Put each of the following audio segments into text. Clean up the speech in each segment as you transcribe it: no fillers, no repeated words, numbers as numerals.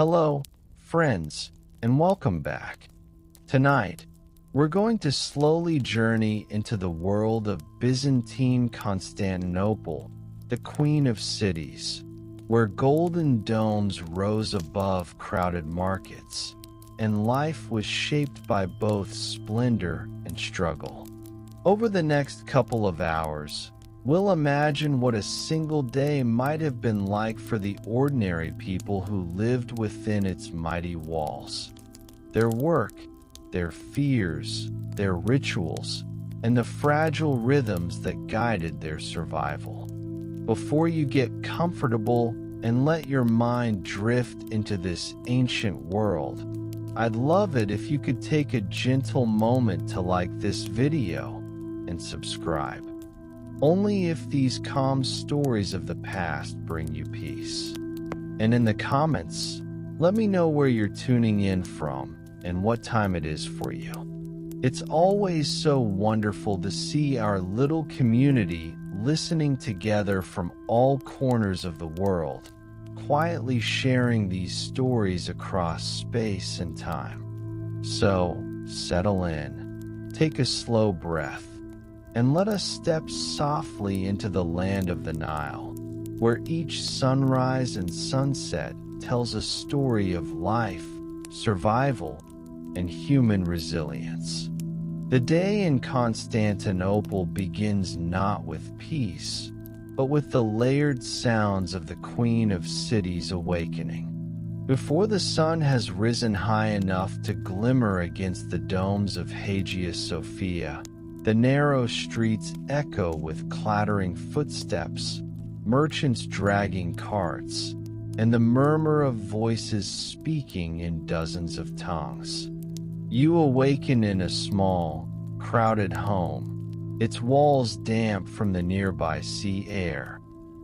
Hello, friends, and welcome back. Tonight, we're going to slowly journey into the world of Byzantine Constantinople, the Queen of Cities, where golden domes rose above crowded markets, and life was shaped by both splendor and struggle. Over the next couple of hours, we'll imagine what a single day might have been like for the ordinary people who lived within its mighty walls. Their work, their fears, their rituals, and the fragile rhythms that guided their survival. Before you get comfortable and let your mind drift into this ancient world, I'd love it if you could take a gentle moment to like this video and subscribe. Only if these calm stories of the past bring you peace. And in the comments, let me know where you're tuning in from and what time it is for you. It's always so wonderful to see our little community listening together from all corners of the world, quietly sharing these stories across space and time. So, settle in, take a slow breath, and let us step softly into the land of the Nile, where each sunrise and sunset tells a story of life, survival, and human resilience. The day in Constantinople begins not with peace, but with the layered sounds of the Queen of Cities awakening. Before the sun has risen high enough to glimmer against the domes of Hagia Sophia, the narrow streets echo with clattering footsteps, merchants dragging carts, and the murmur of voices speaking in dozens of tongues. You awaken in a small, crowded home, its walls damp from the nearby sea air,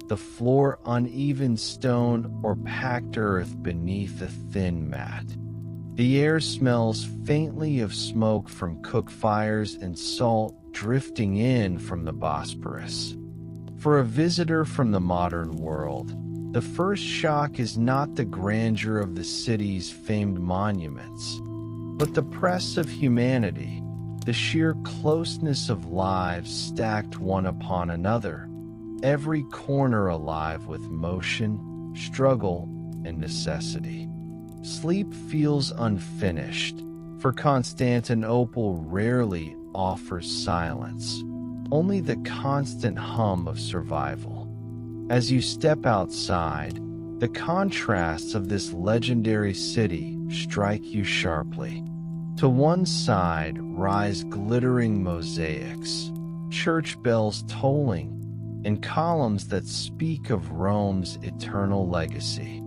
the floor uneven stone or packed earth beneath a thin mat. The air smells faintly of smoke from cook fires and salt drifting in from the Bosporus. For a visitor from the modern world, the first shock is not the grandeur of the city's famed monuments, but the press of humanity, the sheer closeness of lives stacked one upon another, every corner alive with motion, struggle, and necessity. Sleep feels unfinished, for Constantinople rarely offers silence, only the constant hum of survival. As you step outside, the contrasts of this legendary city strike you sharply. To one side rise glittering mosaics, church bells tolling, and columns that speak of Rome's eternal legacy.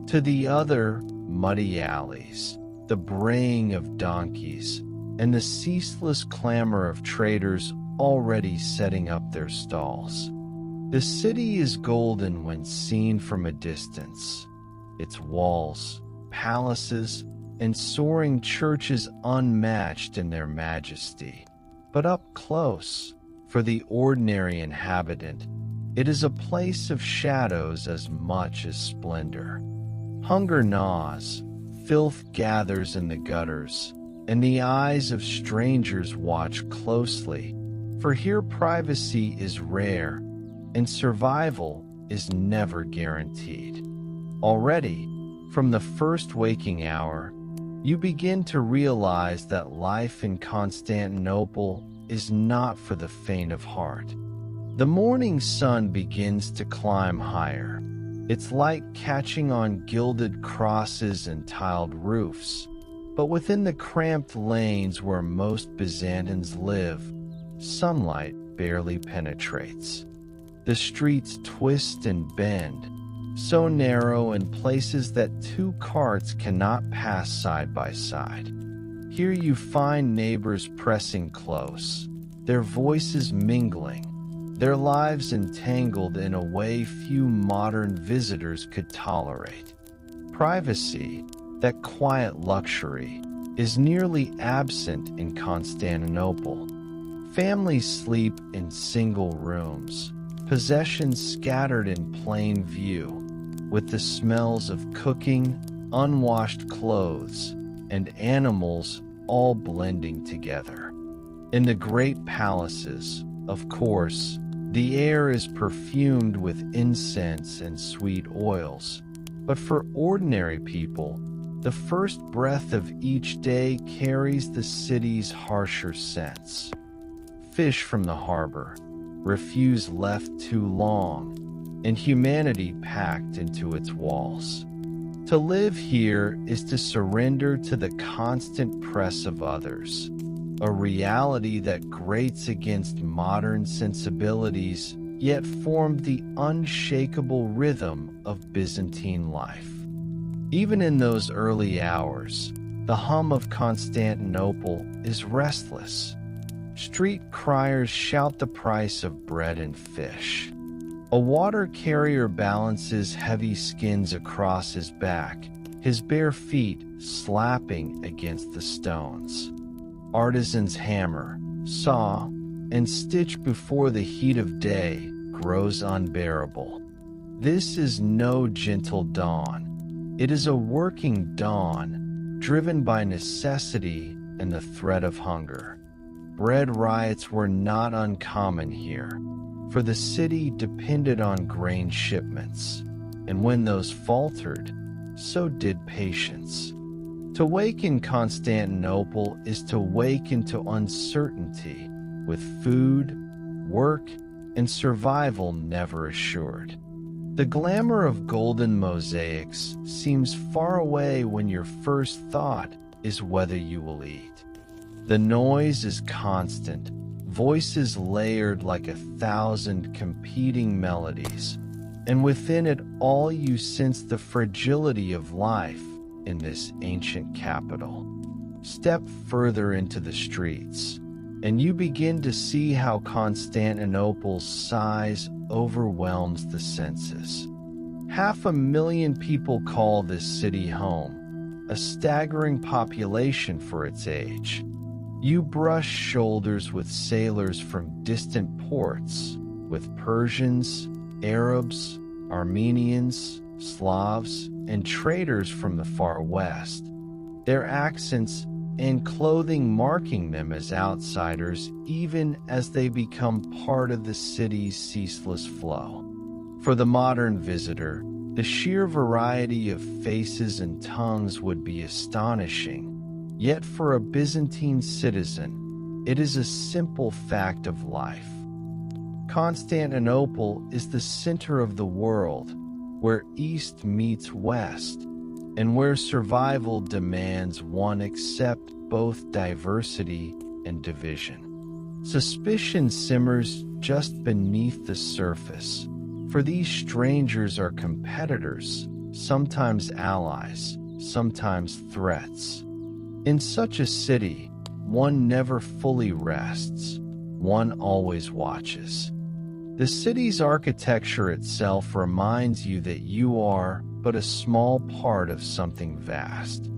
To the other, muddy alleys, the braying of donkeys, and the ceaseless clamor of traders already setting up their stalls. The city is golden when seen from a distance, its walls, palaces, and soaring churches unmatched in their majesty. But up close, for the ordinary inhabitant, it is a place of shadows as much as splendor. Hunger gnaws, filth gathers in the gutters, and the eyes of strangers watch closely, for here privacy is rare, and survival is never guaranteed. Already, from the first waking hour, you begin to realize that life in Constantinople is not for the faint of heart. The morning sun begins to climb higher, its light catching on gilded crosses and tiled roofs. But within the cramped lanes where most Byzantines live, sunlight barely penetrates. The streets twist and bend, so narrow in places that two carts cannot pass side by side. Here you find neighbors pressing close, their voices mingling, their lives entangled in a way few modern visitors could tolerate. Privacy, that quiet luxury, is nearly absent in Constantinople. Families sleep in single rooms, possessions scattered in plain view, with the smells of cooking, unwashed clothes, and animals all blending together. In the great palaces, of course, the air is perfumed with incense and sweet oils, but for ordinary people, the first breath of each day carries the city's harsher scents. Fish from the harbor, refuse left too long, and humanity packed into its walls. To live here is to surrender to the constant press of others, a reality that grates against modern sensibilities, yet formed the unshakable rhythm of Byzantine life. Even in those early hours, the hum of Constantinople is restless. Street criers shout the price of bread and fish. A water carrier balances heavy skins across his back, his bare feet slapping against the stones. Artisans hammer, saw, and stitch before the heat of day grows unbearable. This is no gentle dawn. It is a working dawn, driven by necessity and the threat of hunger. Bread riots were not uncommon here, for the city depended on grain shipments, and when those faltered, so did patience. To wake in Constantinople is to wake into uncertainty, with food, work, and survival never assured. The glamour of golden mosaics seems far away when your first thought is whether you will eat. The noise is constant, voices layered like 1,000 competing melodies, and within it all you sense the fragility of life in this ancient capital. Step further into the streets, and you begin to see how Constantinople's size overwhelms the senses. 500,000 people call this city home, a staggering population for its age. You brush shoulders with sailors from distant ports, with Persians, Arabs, Armenians, Slavs, and traders from the far west, their accents and clothing marking them as outsiders even as they become part of the city's ceaseless flow. For the modern visitor, the sheer variety of faces and tongues would be astonishing, yet for a Byzantine citizen, it is a simple fact of life. Constantinople is the center of the world, where East meets West, and where survival demands one accept both diversity and division. Suspicion simmers just beneath the surface, for these strangers are competitors, sometimes allies, sometimes threats. In such a city, one never fully rests, one always watches. The city's architecture itself reminds you that you are but a small part of something vast.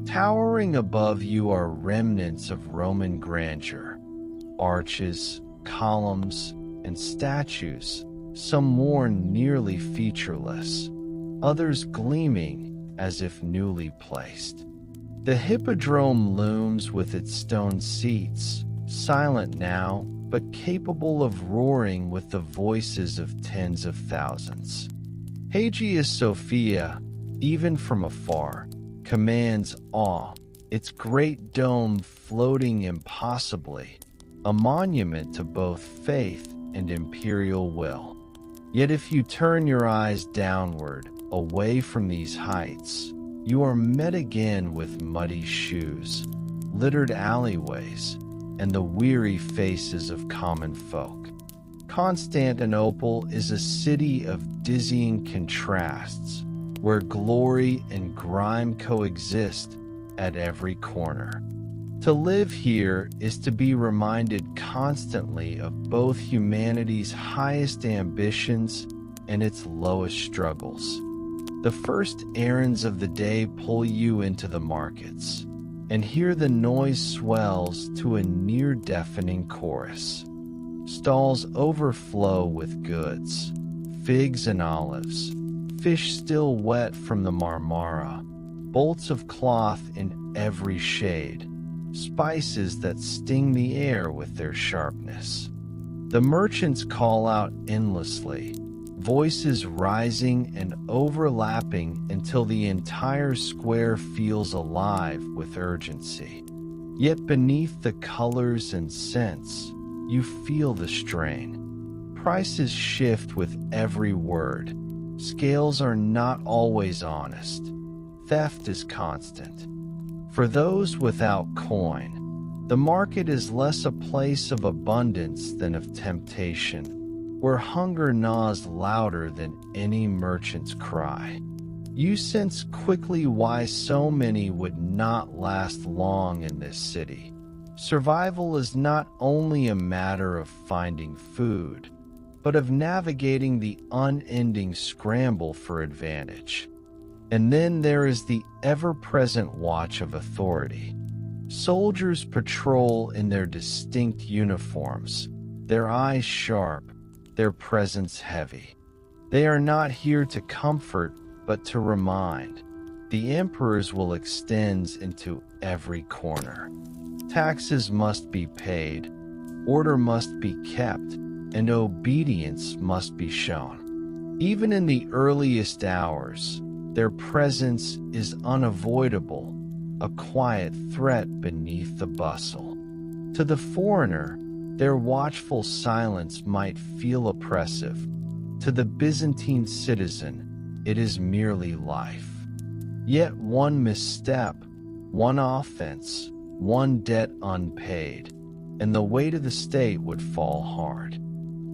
Towering above you are remnants of Roman grandeur, arches, columns, and statues, some worn nearly featureless, others gleaming as if newly placed. The hippodrome looms with its stone seats, silent now, but capable of roaring with the voices of tens of thousands. Hagia Sophia, even from afar, commands awe, its great dome floating impossibly, a monument to both faith and imperial will. Yet if you turn your eyes downward, away from these heights, you are met again with muddy shoes, littered alleyways, and the weary faces of common folk. Constantinople is a city of dizzying contrasts, where glory and grime coexist at every corner. To live here is to be reminded constantly of both humanity's highest ambitions and its lowest struggles. The first errands of the day pull you into the markets, and here the noise swells to a near-deafening chorus. Stalls overflow with goods, figs and olives, fish still wet from the Marmara, bolts of cloth in every shade, spices that sting the air with their sharpness. The merchants call out endlessly, voices rising and overlapping until the entire square feels alive with urgency. Yet beneath the colors and scents, you feel the strain. Prices shift with every word. Scales are not always honest. Theft is constant. For those without coin, the market is less a place of abundance than of temptation, where hunger gnaws louder than any merchant's cry. You sense quickly why so many would not last long in this city. Survival is not only a matter of finding food, but of navigating the unending scramble for advantage. And then there is the ever-present watch of authority. Soldiers patrol in their distinct uniforms, their eyes sharp, their presence heavy. They are not here to comfort, but to remind. The emperor's will extends into every corner. Taxes must be paid, order must be kept, and obedience must be shown. Even in the earliest hours, their presence is unavoidable, a quiet threat beneath the bustle. To the foreigner, their watchful silence might feel oppressive. To the Byzantine citizen, it is merely life. Yet one misstep, one offense, one debt unpaid, and the weight of the state would fall hard.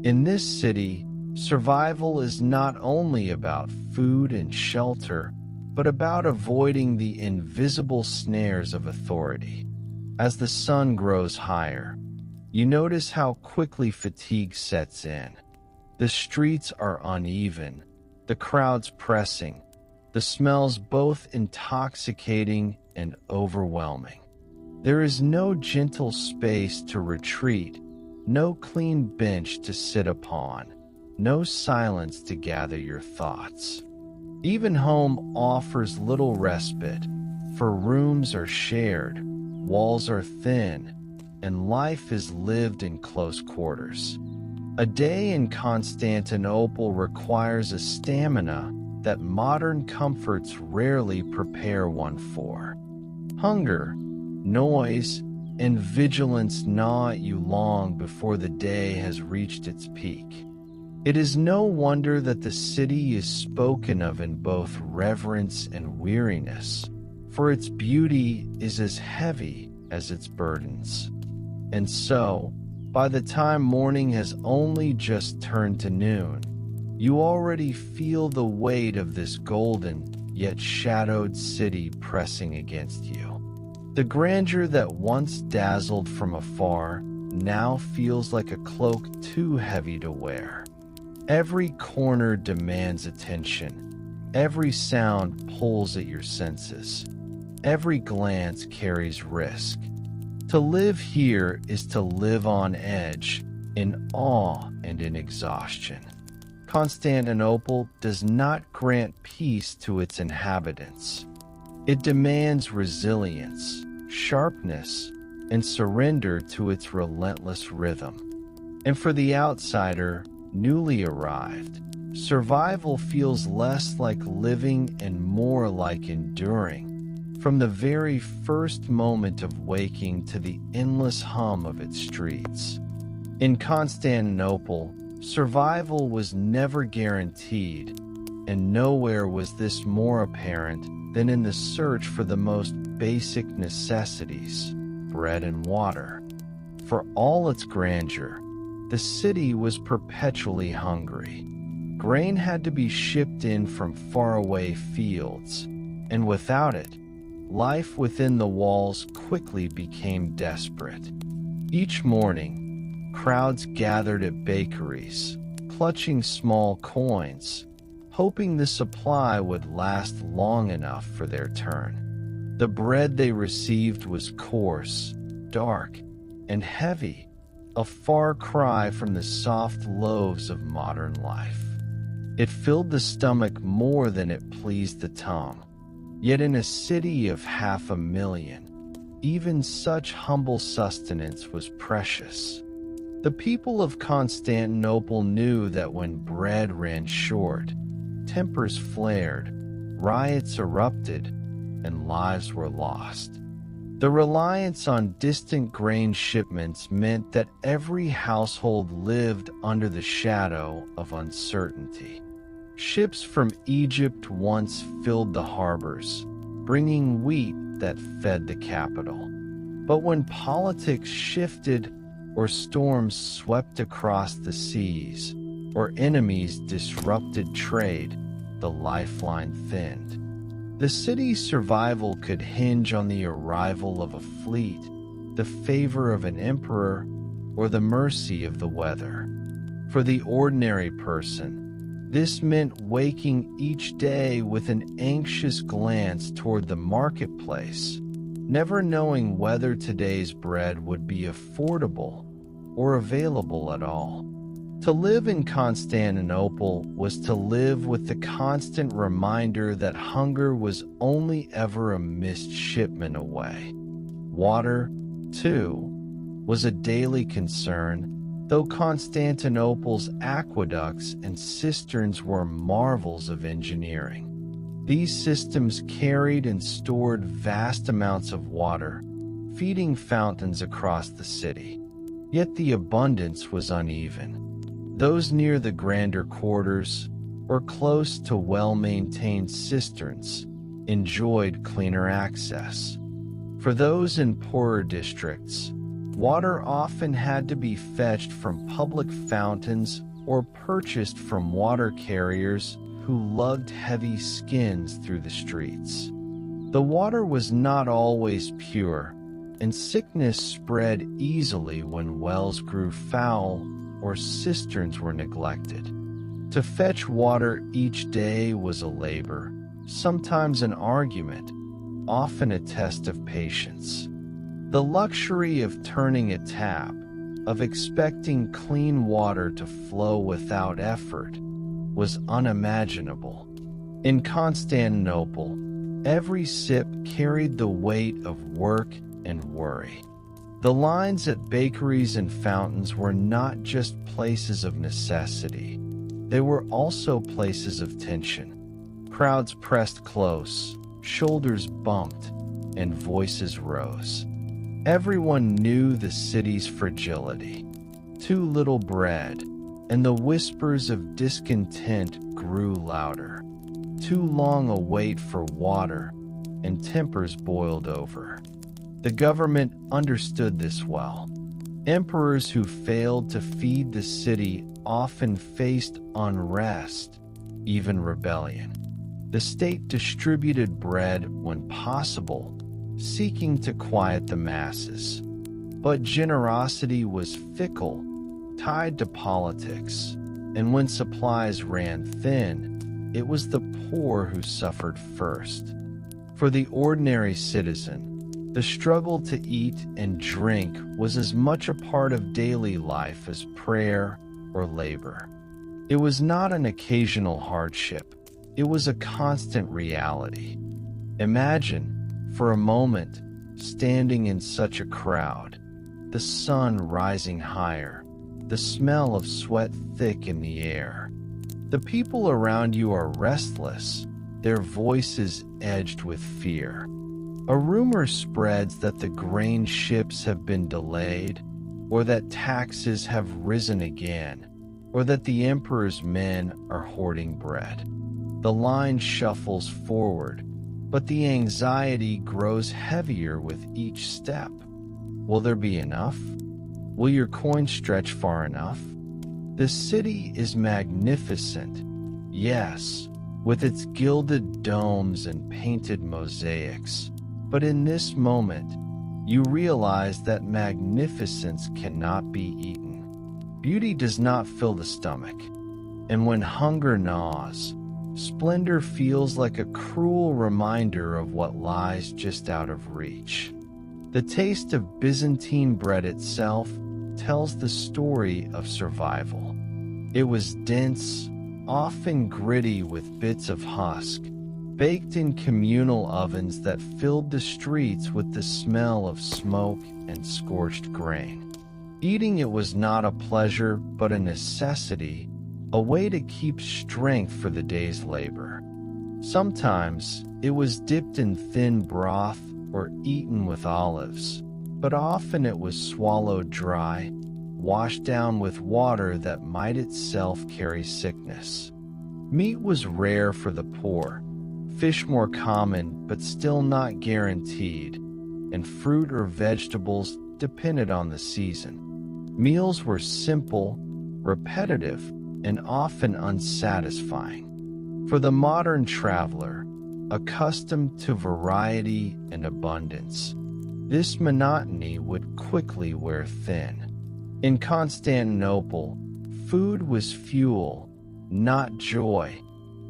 In this city, survival is not only about food and shelter, but about avoiding the invisible snares of authority. As the sun grows higher, you notice how quickly fatigue sets in. The streets are uneven, the crowds pressing, the smells both intoxicating and overwhelming. There is no gentle space to retreat, no clean bench to sit upon, no silence to gather your thoughts. Even home offers little respite, for rooms are shared, walls are thin, and life is lived in close quarters. A day in Constantinople requires a stamina that modern comforts rarely prepare one for. Hunger, noise, and vigilance gnaw at you long before the day has reached its peak. It is no wonder that the city is spoken of in both reverence and weariness, for its beauty is as heavy as its burdens. And so, by the time morning has only just turned to noon, you already feel the weight of this golden yet shadowed city pressing against you. The grandeur that once dazzled from afar now feels like a cloak too heavy to wear. Every corner demands attention. Every sound pulls at your senses. Every glance carries risk. To live here is to live on edge, in awe and in exhaustion. Constantinople does not grant peace to its inhabitants. It demands resilience, sharpness, and surrender to its relentless rhythm. And for the outsider, newly arrived, survival feels less like living and more like enduring. From the very first moment of waking to the endless hum of its streets. In Constantinople, survival was never guaranteed, and nowhere was this more apparent than in the search for the most basic necessities, bread and water. For all its grandeur, the city was perpetually hungry. Grain had to be shipped in from faraway fields, and without it, life within the walls quickly became desperate. Each morning, crowds gathered at bakeries, clutching small coins, hoping the supply would last long enough for their turn. The bread they received was coarse, dark, and heavy, a far cry from the soft loaves of modern life. It filled the stomach more than it pleased the tongue. Yet in a city of 500,000, even such humble sustenance was precious. The people of Constantinople knew that when bread ran short, tempers flared, riots erupted, and lives were lost. The reliance on distant grain shipments meant that every household lived under the shadow of uncertainty. Ships from Egypt once filled the harbors, bringing wheat that fed the capital. But when politics shifted, or storms swept across the seas, or enemies disrupted trade, the lifeline thinned. The city's survival could hinge on the arrival of a fleet, the favor of an emperor, or the mercy of the weather. For the ordinary person, this meant waking each day with an anxious glance toward the marketplace, never knowing whether today's bread would be affordable or available at all. To live in Constantinople was to live with the constant reminder that hunger was only ever a missed shipment away. Water, too, was a daily concern, though Constantinople's aqueducts and cisterns were marvels of engineering. These systems carried and stored vast amounts of water, feeding fountains across the city. Yet the abundance was uneven. Those near the grander quarters, or close to well-maintained cisterns, enjoyed cleaner access. For those in poorer districts, water often had to be fetched from public fountains or purchased from water carriers who lugged heavy skins through the streets. The water was not always pure, and sickness spread easily when wells grew foul or cisterns were neglected. To fetch water each day was a labor, sometimes an argument, often a test of patience. The luxury of turning a tap, of expecting clean water to flow without effort, was unimaginable. In Constantinople, every sip carried the weight of work and worry. The lines at bakeries and fountains were not just places of necessity. They were also places of tension. Crowds pressed close, shoulders bumped, and voices rose. Everyone knew the city's fragility. Too little bread, and the whispers of discontent grew louder. Too long a wait for water, and tempers boiled over. The government understood this well. Emperors who failed to feed the city often faced unrest, even rebellion. The state distributed bread when possible, seeking to quiet the masses. But generosity was fickle, tied to politics, and when supplies ran thin, it was the poor who suffered first. For the ordinary citizen, the struggle to eat and drink was as much a part of daily life as prayer or labor. It was not an occasional hardship, it was a constant reality. Imagine, for a moment, standing in such a crowd, the sun rising higher, the smell of sweat thick in the air. The people around you are restless, their voices edged with fear. A rumor spreads that the grain ships have been delayed, or that taxes have risen again, or that the emperor's men are hoarding bread. The line shuffles forward, but the anxiety grows heavier with each step. Will there be enough? Will your coin stretch far enough? The city is magnificent, yes, with its gilded domes and painted mosaics. But in this moment, you realize that magnificence cannot be eaten. Beauty does not fill the stomach, and when hunger gnaws, splendor feels like a cruel reminder of what lies just out of reach. The taste of Byzantine bread itself tells the story of survival. It was dense, often gritty with bits of husk, baked in communal ovens that filled the streets with the smell of smoke and scorched grain. Eating it was not a pleasure, but a necessity, a way to keep strength for the day's labor. Sometimes it was dipped in thin broth or eaten with olives, but often it was swallowed dry, washed down with water that might itself carry sickness. Meat was rare for the poor, fish more common but still not guaranteed, and fruit or vegetables depended on the season. Meals were simple, repetitive, and often unsatisfying. For the modern traveler, accustomed to variety and abundance, this monotony would quickly wear thin. In Constantinople, food was fuel, not joy,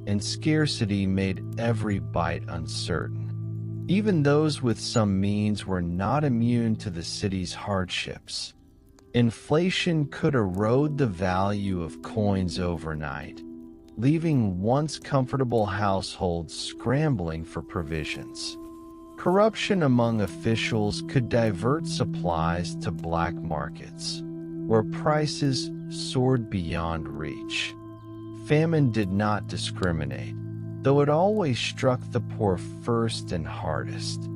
and scarcity made every bite uncertain. Even those with some means were not immune to the city's hardships. Inflation could erode the value of coins overnight, leaving once comfortable households scrambling for provisions. Corruption among officials could divert supplies to black markets, where prices soared beyond reach. Famine did not discriminate, though it always struck the poor first and hardest.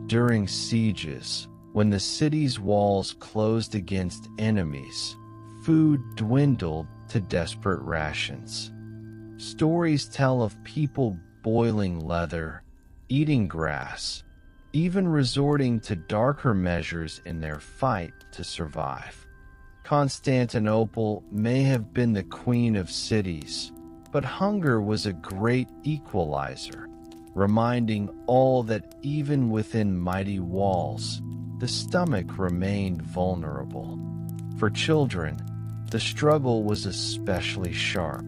During sieges, when the city's walls closed against enemies, food dwindled to desperate rations. Stories tell of people boiling leather, eating grass, even resorting to darker measures in their fight to survive. Constantinople may have been the queen of cities, but hunger was a great equalizer, reminding all that even within mighty walls, the stomach remained vulnerable. For children, the struggle was especially sharp.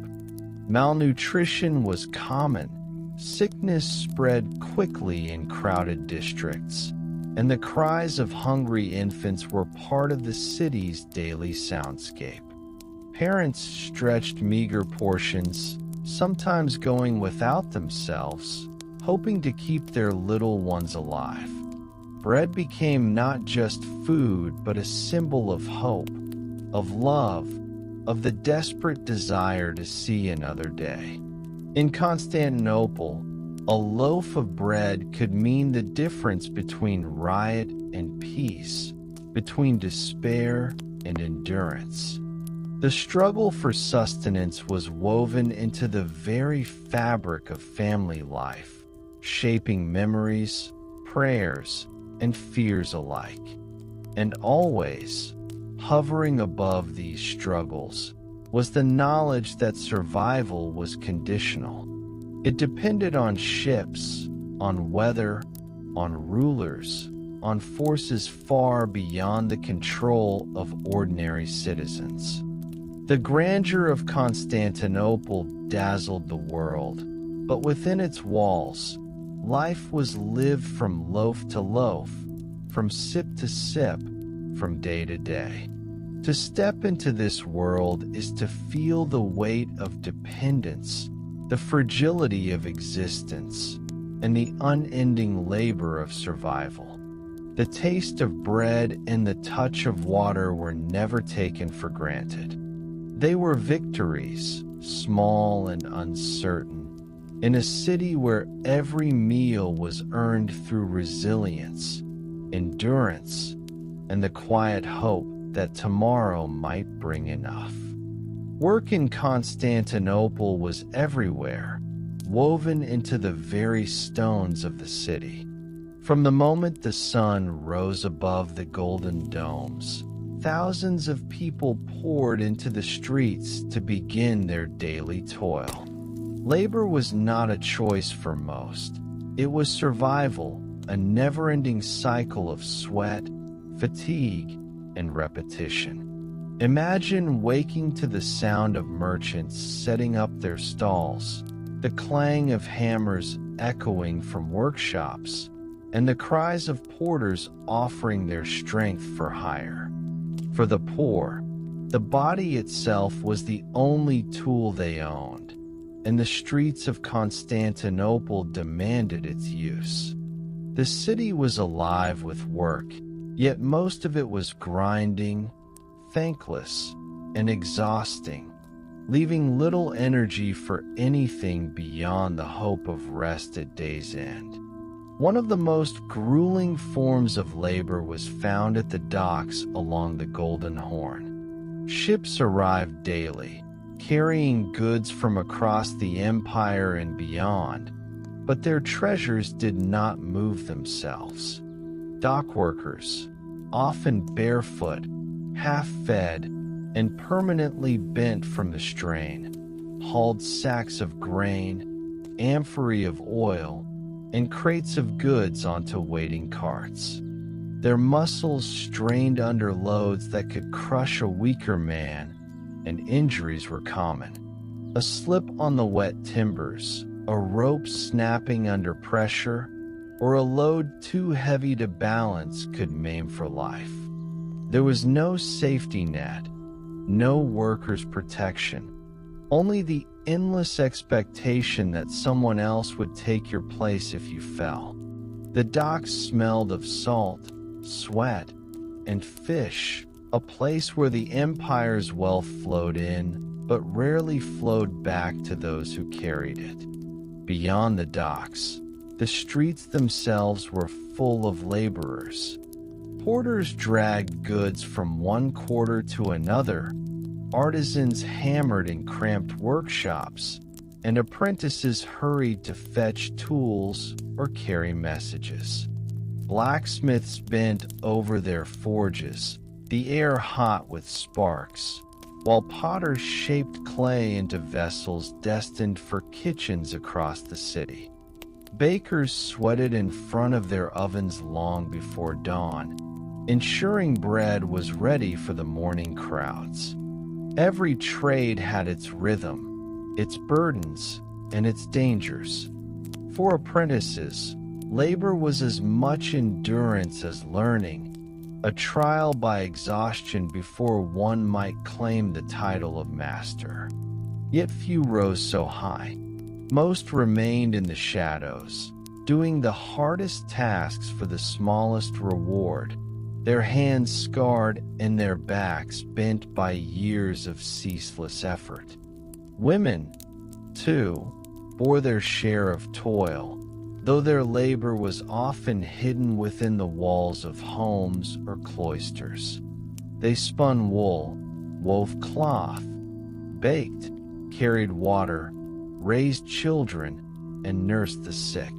Malnutrition was common, sickness spread quickly in crowded districts, and the cries of hungry infants were part of the city's daily soundscape. Parents stretched meager portions, sometimes going without themselves, hoping to keep their little ones alive. Bread became not just food, but a symbol of hope, of love, of the desperate desire to see another day. In Constantinople, a loaf of bread could mean the difference between riot and peace, between despair and endurance. The struggle for sustenance was woven into the very fabric of family life, shaping memories, prayers, and fears alike. And always, hovering above these struggles, was the knowledge that survival was conditional. It depended on ships, on weather, on rulers, on forces far beyond the control of ordinary citizens. The grandeur of Constantinople dazzled the world, but within its walls, life was lived from loaf to loaf, from sip to sip, from day to day. To step into this world is to feel the weight of dependence, the fragility of existence, and the unending labor of survival. The taste of bread and the touch of water were never taken for granted. They were victories, small and uncertain, in a city where every meal was earned through resilience, endurance, and the quiet hope that tomorrow might bring enough. Work in Constantinople was everywhere, woven into the very stones of the city. From the moment the sun rose above the golden domes, thousands of people poured into the streets to begin their daily toil. Labor was not a choice for most. It was survival, a never-ending cycle of sweat, fatigue, and repetition. Imagine waking to the sound of merchants setting up their stalls, the clang of hammers echoing from workshops, and the cries of porters offering their strength for hire. For the poor, the body itself was the only tool they owned. and the streets of Constantinople demanded its use. The city was alive with work, yet most of it was grinding, thankless, and exhausting, leaving little energy for anything beyond the hope of rest at day's end. One of the most grueling forms of labor was found at the docks along the Golden Horn. Ships arrived daily, carrying goods from across the empire and beyond, but their treasures did not move themselves. Dock workers, often barefoot, half-fed, and permanently bent from the strain, hauled sacks of grain, amphorae of oil, and crates of goods onto waiting carts. Their muscles strained under loads that could crush a weaker man, and injuries were common. A slip on the wet timbers, a rope snapping under pressure, or a load too heavy to balance could maim for life. There was no safety net, no workers' protection, only the endless expectation that someone else would take your place if you fell. The docks smelled of salt, sweat, and fish, a place where the empire's wealth flowed in, but rarely flowed back to those who carried it. Beyond the docks, the streets themselves were full of laborers. Porters dragged goods from one quarter to another, artisans hammered in cramped workshops, and apprentices hurried to fetch tools or carry messages. Blacksmiths bent over their forges, the air hot with sparks, while potters shaped clay into vessels destined for kitchens across the city. Bakers sweated in front of their ovens long before dawn, ensuring bread was ready for the morning crowds. Every trade had its rhythm, its burdens, and its dangers. For apprentices, labor was as much endurance as learning, a trial by exhaustion before one might claim the title of master. Yet few rose so high. Most remained in the shadows, doing the hardest tasks for the smallest reward, their hands scarred and their backs bent by years of ceaseless effort. Women, too, bore their share of toil, though their labor was often hidden within the walls of homes or cloisters. They spun wool, wove cloth, baked, carried water, raised children, and nursed the sick.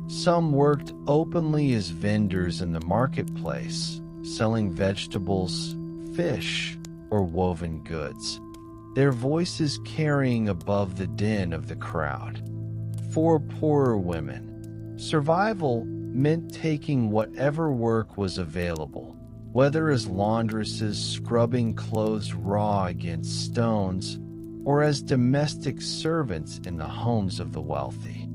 Some worked openly as vendors in the marketplace, selling vegetables, fish, or woven goods, their voices carrying above the din of the crowd. For poorer women, survival meant taking whatever work was available, whether as laundresses scrubbing clothes raw against stones, or as domestic servants in the homes of the wealthy.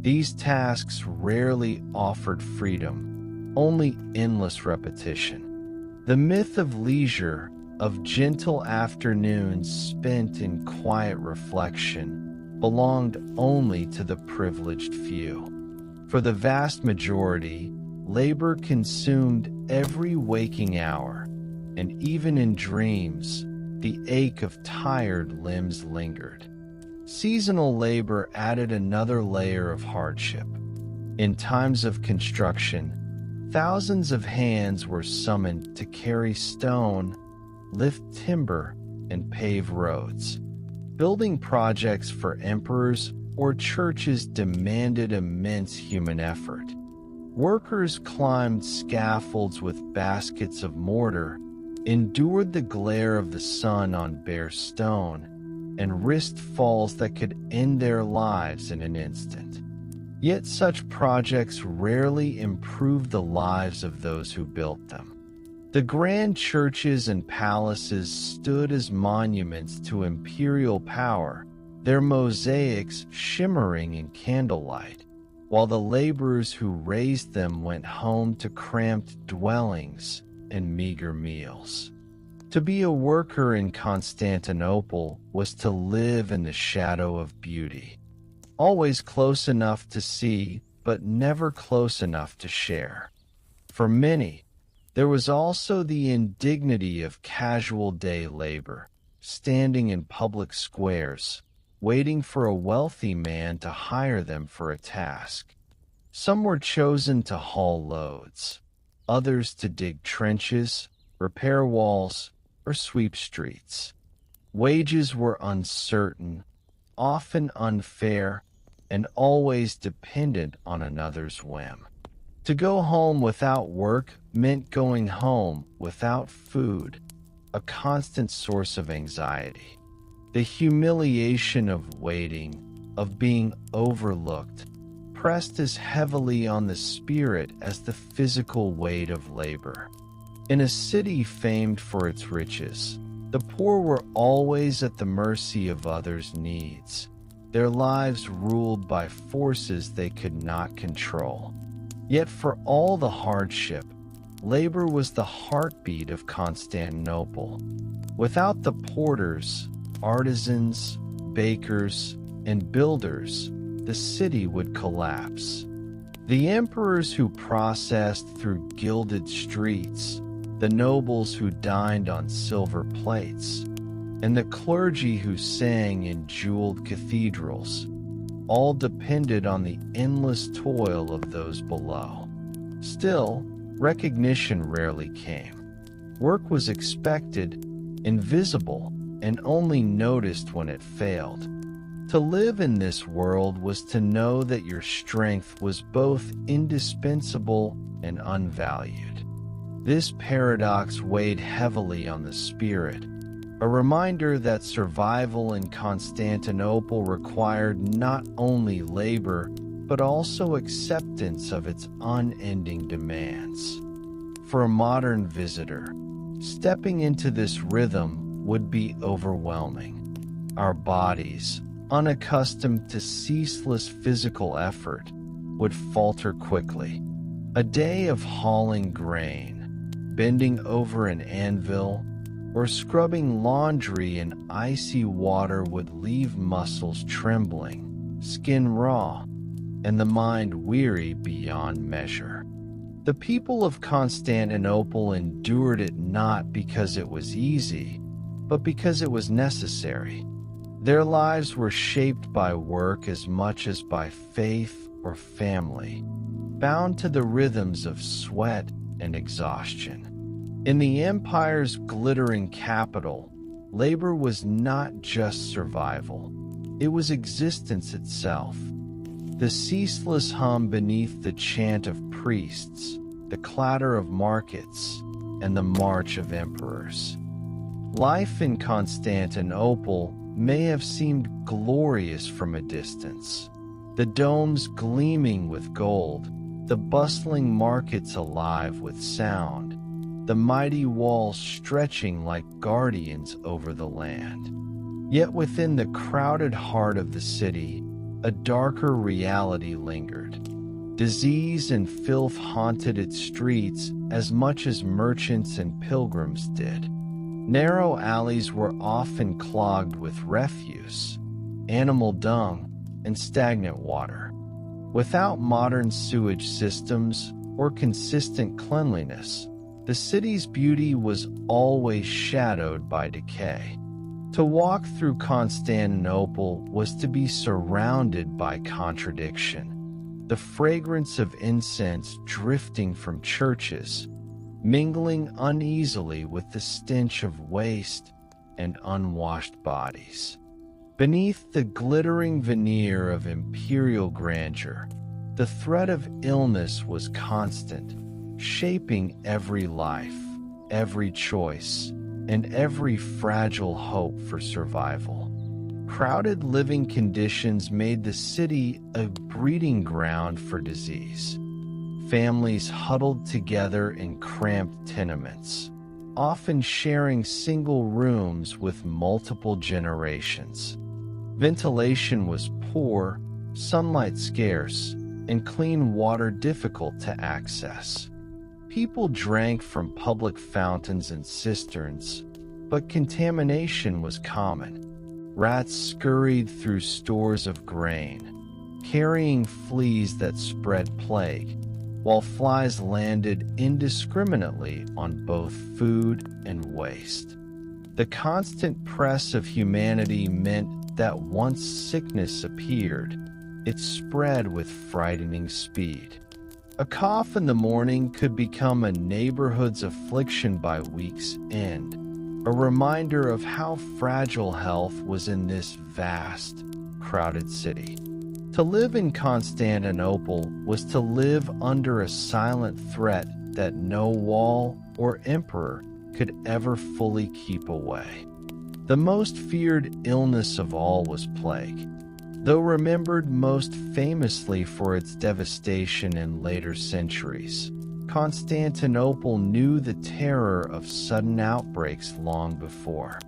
These tasks rarely offered freedom, only endless repetition. The myth of leisure, of gentle afternoons spent in quiet reflection, belonged only to the privileged few. For the vast majority, labor consumed every waking hour, and even in dreams, the ache of tired limbs lingered. Seasonal labor added another layer of hardship. In times of construction, thousands of hands were summoned to carry stone, lift timber, and pave roads. Building projects for emperors or churches demanded immense human effort. Workers climbed scaffolds with baskets of mortar, endured the glare of the sun on bare stone, and risked falls that could end their lives in an instant. Yet such projects rarely improved the lives of those who built them. The grand churches and palaces stood as monuments to imperial power, their mosaics shimmering in candlelight, while the laborers who raised them went home to cramped dwellings and meager meals. To be a worker in Constantinople was to live in the shadow of beauty, always close enough to see, but never close enough to share. For many, there was also the indignity of casual day labor, standing in public squares, waiting for a wealthy man to hire them for a task. Some were chosen to haul loads, others to dig trenches, repair walls, or sweep streets. Wages were uncertain, often unfair, and always dependent on another's whim. To go home without work meant going home without food, a constant source of anxiety. The humiliation of waiting, of being overlooked, pressed as heavily on the spirit as the physical weight of labor. In a city famed for its riches, the poor were always at the mercy of others' needs, their lives ruled by forces they could not control. Yet for all the hardship, labor was the heartbeat of Constantinople. Without the porters, artisans, bakers, and builders, the city would collapse. The emperors who processed through gilded streets, the nobles who dined on silver plates, and the clergy who sang in jeweled cathedrals, all depended on the endless toil of those below. Still, recognition rarely came. Work was expected, invisible, and only noticed when it failed. To live in this world was to know that your strength was both indispensable and unvalued. This paradox weighed heavily on the spirit, a reminder that survival in Constantinople required not only labor, but also acceptance of its unending demands. For a modern visitor, stepping into this rhythm would be overwhelming. Our bodies, unaccustomed to ceaseless physical effort, would falter quickly. A day of hauling grain, bending over an anvil, or scrubbing laundry in icy water would leave muscles trembling, skin raw, and the mind weary beyond measure. The people of Constantinople endured it not because it was easy, but because it was necessary. Their lives were shaped by work as much as by faith or family, bound to the rhythms of sweat and exhaustion. In the empire's glittering capital, labor was not just survival, it was existence itself. The ceaseless hum beneath the chant of priests, the clatter of markets, and the march of emperors. Life in Constantinople may have seemed glorious from a distance. The domes gleaming with gold, the bustling markets alive with sound, the mighty walls stretching like guardians over the land. Yet within the crowded heart of the city, a darker reality lingered. Disease and filth haunted its streets as much as merchants and pilgrims did. Narrow alleys were often clogged with refuse, animal dung, and stagnant water. Without modern sewage systems or consistent cleanliness, the city's beauty was always shadowed by decay. To walk through Constantinople was to be surrounded by contradiction. The fragrance of incense drifting from churches, mingling uneasily with the stench of waste and unwashed bodies. Beneath the glittering veneer of imperial grandeur, the threat of illness was constant, shaping every life, every choice, and every fragile hope for survival. Crowded living conditions made the city a breeding ground for disease. Families huddled together in cramped tenements, often sharing single rooms with multiple generations. Ventilation was poor, sunlight scarce, and clean water difficult to access. People drank from public fountains and cisterns, but contamination was common. Rats scurried through stores of grain, carrying fleas that spread plague, while flies landed indiscriminately on both food and waste. The constant press of humanity meant that once sickness appeared, it spread with frightening speed. A cough in the morning could become a neighborhood's affliction by week's end, a reminder of how fragile health was in this vast, crowded city. To live in Constantinople was to live under a silent threat that no wall or emperor could ever fully keep away. The most feared illness of all was plague, though remembered most famously for its devastation in later centuries. Constantinople knew the terror of sudden outbreaks long before.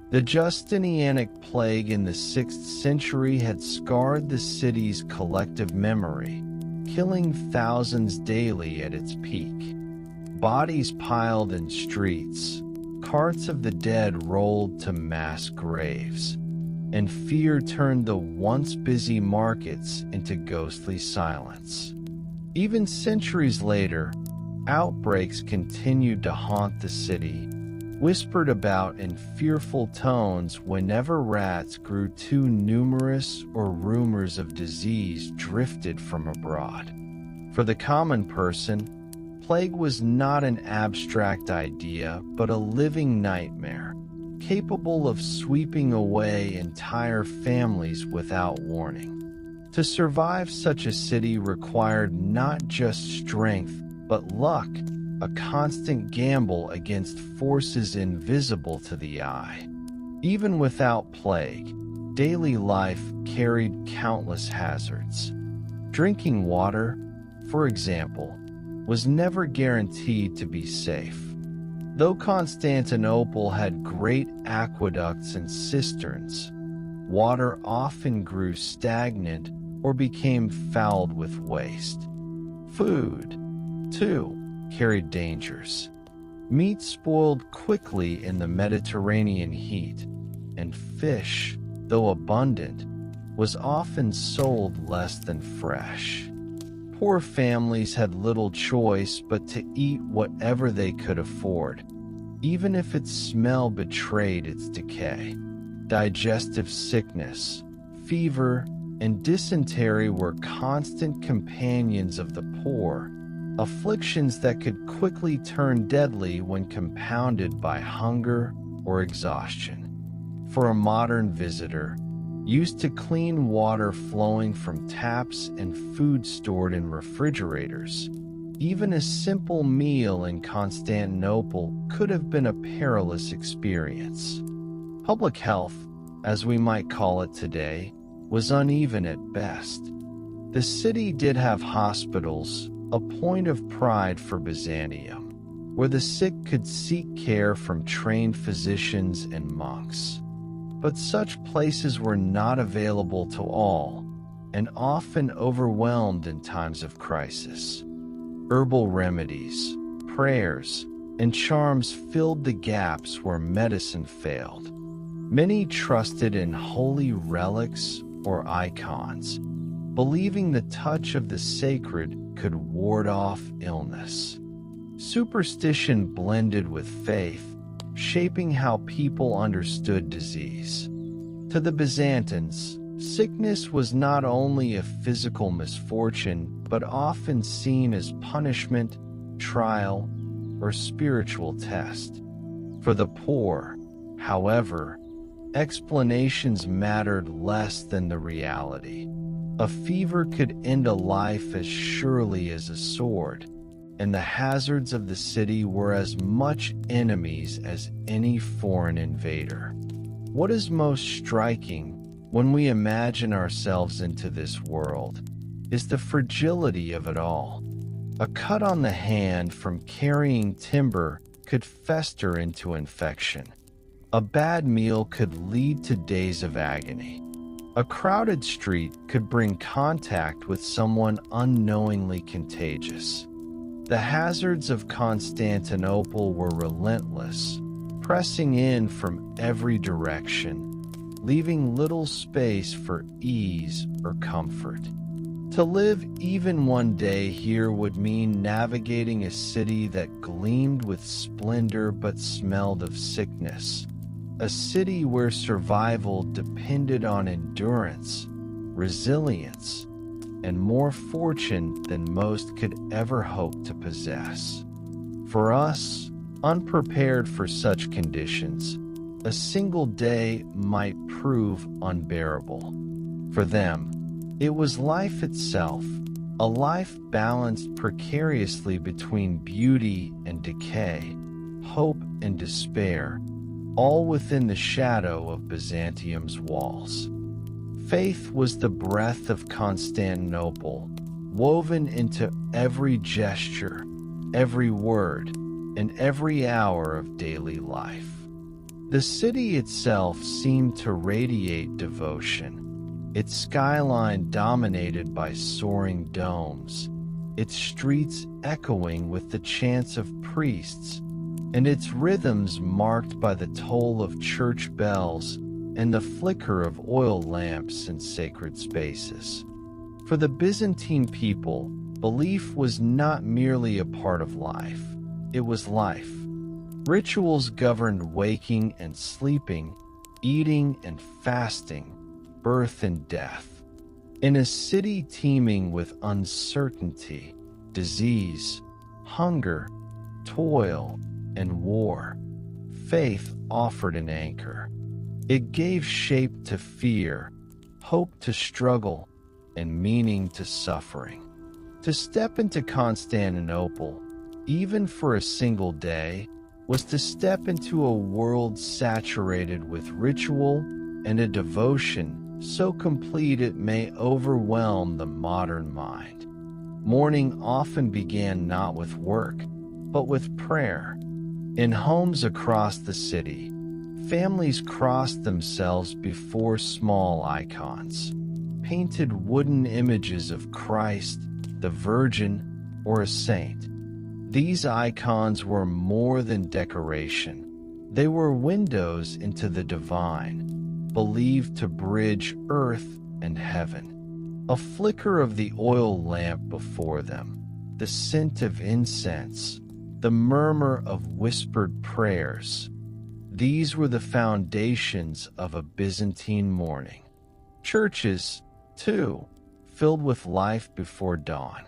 The Justinianic plague in the 6th century had scarred the city's collective memory, killing thousands daily at its peak. Bodies piled in streets, carts of the dead rolled to mass graves, and fear turned the once busy markets into ghostly silence. Even centuries later, outbreaks continued to haunt the city, whispered about in fearful tones whenever rats grew too numerous or rumors of disease drifted from abroad. For the common person, plague was not an abstract idea, but a living nightmare, capable of sweeping away entire families without warning. To survive such a city required not just strength, but luck, a constant gamble against forces invisible to the eye. Even without plague, daily life carried countless hazards. Drinking water, for example, was never guaranteed to be safe. Though Constantinople had great aqueducts and cisterns, water often grew stagnant or became fouled with waste. Food, too, carried dangers. Meat spoiled quickly in the Mediterranean heat, and fish, though abundant, was often sold less than fresh. Poor families had little choice but to eat whatever they could afford, even if its smell betrayed its decay. Digestive sickness, fever, and dysentery were constant companions of the poor, afflictions that could quickly turn deadly when compounded by hunger or exhaustion. For a modern visitor, used to clean water flowing from taps and food stored in refrigerators, even a simple meal in Constantinople could have been a perilous experience. Public health, as we might call it today, was uneven at best. The city did have hospitals, a point of pride for Byzantium, where the sick could seek care from trained physicians and monks. But such places were not available to all, and often overwhelmed in times of crisis. Herbal remedies, prayers, and charms filled the gaps where medicine failed. Many trusted in holy relics or icons, believing the touch of the sacred could ward off illness. Superstition blended with faith, shaping how people understood disease. To the Byzantines, sickness was not only a physical misfortune, but often seen as punishment, trial, or spiritual test. For the poor, however, explanations mattered less than the reality. A fever could end a life as surely as a sword, and the hazards of the city were as much enemies as any foreign invader. What is most striking when we imagine ourselves into this world is the fragility of it all. A cut on the hand from carrying timber could fester into infection. A bad meal could lead to days of agony. A crowded street could bring contact with someone unknowingly contagious. The hazards of Constantinople were relentless, pressing in from every direction, leaving little space for ease or comfort. To live even one day here would mean navigating a city that gleamed with splendor but smelled of sickness, a city where survival depended on endurance, resilience, and more fortune than most could ever hope to possess. For us, unprepared for such conditions, a single day might prove unbearable. For them, it was life itself, a life balanced precariously between beauty and decay, hope and despair, all within the shadow of Byzantium's walls. Faith was the breath of Constantinople, woven into every gesture, every word, and every hour of daily life. The city itself seemed to radiate devotion, its skyline dominated by soaring domes, its streets echoing with the chants of priests, and its rhythms marked by the toll of church bells and the flicker of oil lamps in sacred spaces. For the Byzantine people, belief was not merely a part of life, it was life. Rituals governed waking and sleeping, eating and fasting, birth and death. In a city teeming with uncertainty, disease, hunger, toil, and war, faith offered an anchor. It gave shape to fear, hope to struggle, and meaning to suffering. To step into Constantinople, even for a single day, was to step into a world saturated with ritual and a devotion so complete it may overwhelm the modern mind. Morning often began not with work, but with prayer. In homes across the city, families crossed themselves before small icons, painted wooden images of Christ, the Virgin, or a saint. These icons were more than decoration. They were windows into the divine, believed to bridge earth and heaven. A flicker of the oil lamp before them, the scent of incense, the murmur of whispered prayers. These were the foundations of a Byzantine morning. Churches, too, filled with life before dawn.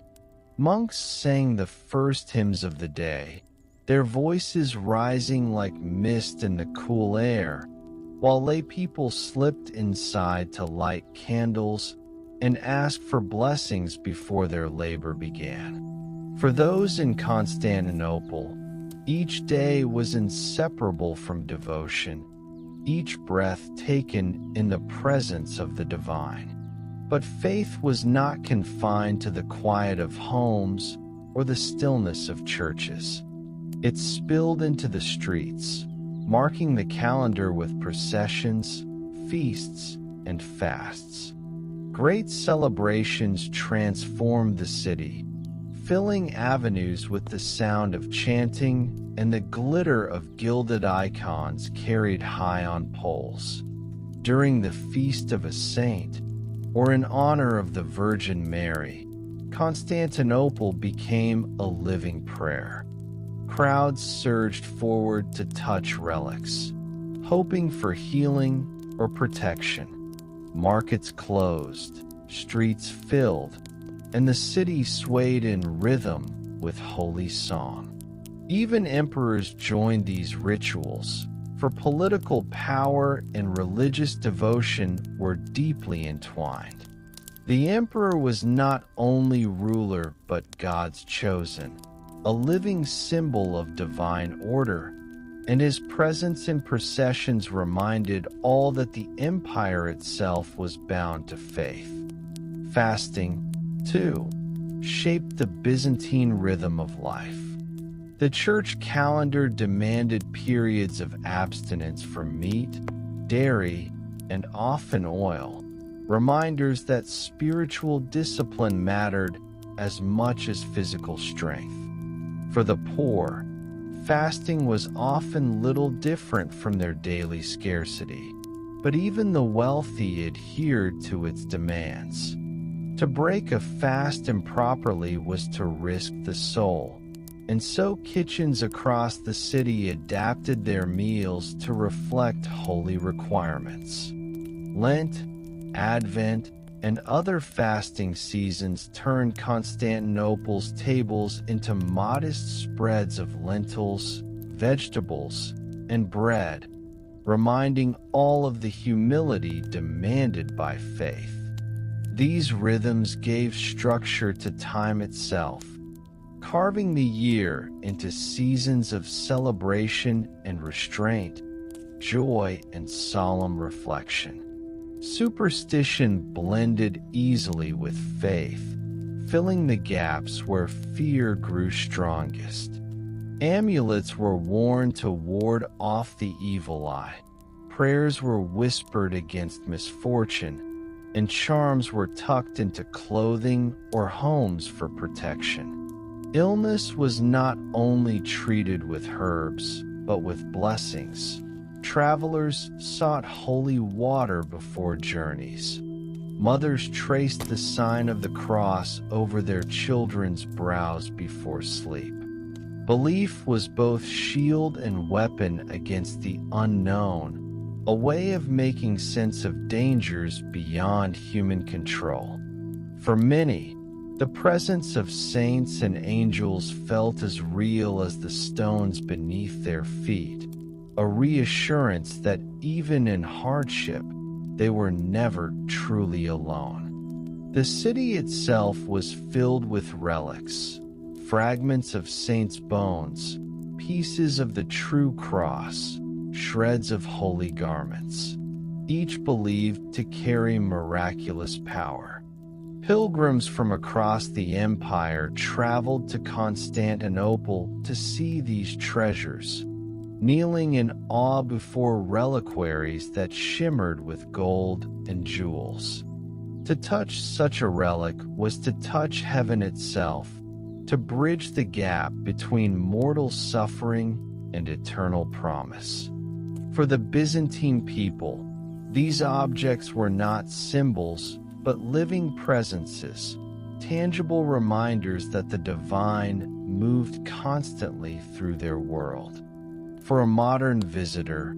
Monks sang the first hymns of the day, their voices rising like mist in the cool air, while lay people slipped inside to light candles and ask for blessings before their labor began. For those in Constantinople, each day was inseparable from devotion, each breath taken in the presence of the divine. But faith was not confined to the quiet of homes or the stillness of churches. It spilled into the streets, marking the calendar with processions, feasts, and fasts. Great celebrations transformed the city, filling avenues with the sound of chanting and the glitter of gilded icons carried high on poles. During the feast of a saint, or in honor of the Virgin Mary, Constantinople became a living prayer. Crowds surged forward to touch relics, hoping for healing or protection. Markets closed, streets filled, and the city swayed in rhythm with holy song. Even emperors joined these rituals, for political power and religious devotion were deeply entwined. The emperor was not only ruler but God's chosen, a living symbol of divine order, and his presence in processions reminded all that the empire itself was bound to faith. Fasting, too, shaped the Byzantine rhythm of life. The church calendar demanded periods of abstinence from meat, dairy, and often oil, reminders that spiritual discipline mattered as much as physical strength. For the poor, fasting was often little different from their daily scarcity, but even the wealthy adhered to its demands. To break a fast improperly was to risk the soul, and so kitchens across the city adapted their meals to reflect holy requirements. Lent, Advent, and other fasting seasons turned Constantinople's tables into modest spreads of lentils, vegetables, and bread, reminding all of the humility demanded by faith. These rhythms gave structure to time itself, carving the year into seasons of celebration and restraint, joy and solemn reflection. Superstition blended easily with faith, filling the gaps where fear grew strongest. Amulets were worn to ward off the evil eye, prayers were whispered against misfortune, and charms were tucked into clothing or homes for protection. Illness was not only treated with herbs, but with blessings. Travelers sought holy water before journeys. Mothers traced the sign of the cross over their children's brows before sleep. Belief was both shield and weapon against the unknown, a way of making sense of dangers beyond human control. For many, the presence of saints and angels felt as real as the stones beneath their feet, a reassurance that even in hardship, they were never truly alone. The city itself was filled with relics, fragments of saints' bones, pieces of the true cross, shreds of holy garments, each believed to carry miraculous power. Pilgrims from across the empire traveled to Constantinople to see these treasures, kneeling in awe before reliquaries that shimmered with gold and jewels. To touch such a relic was to touch heaven itself, to bridge the gap between mortal suffering and eternal promise. For the Byzantine people, these objects were not symbols, but living presences, tangible reminders that the divine moved constantly through their world. For a modern visitor,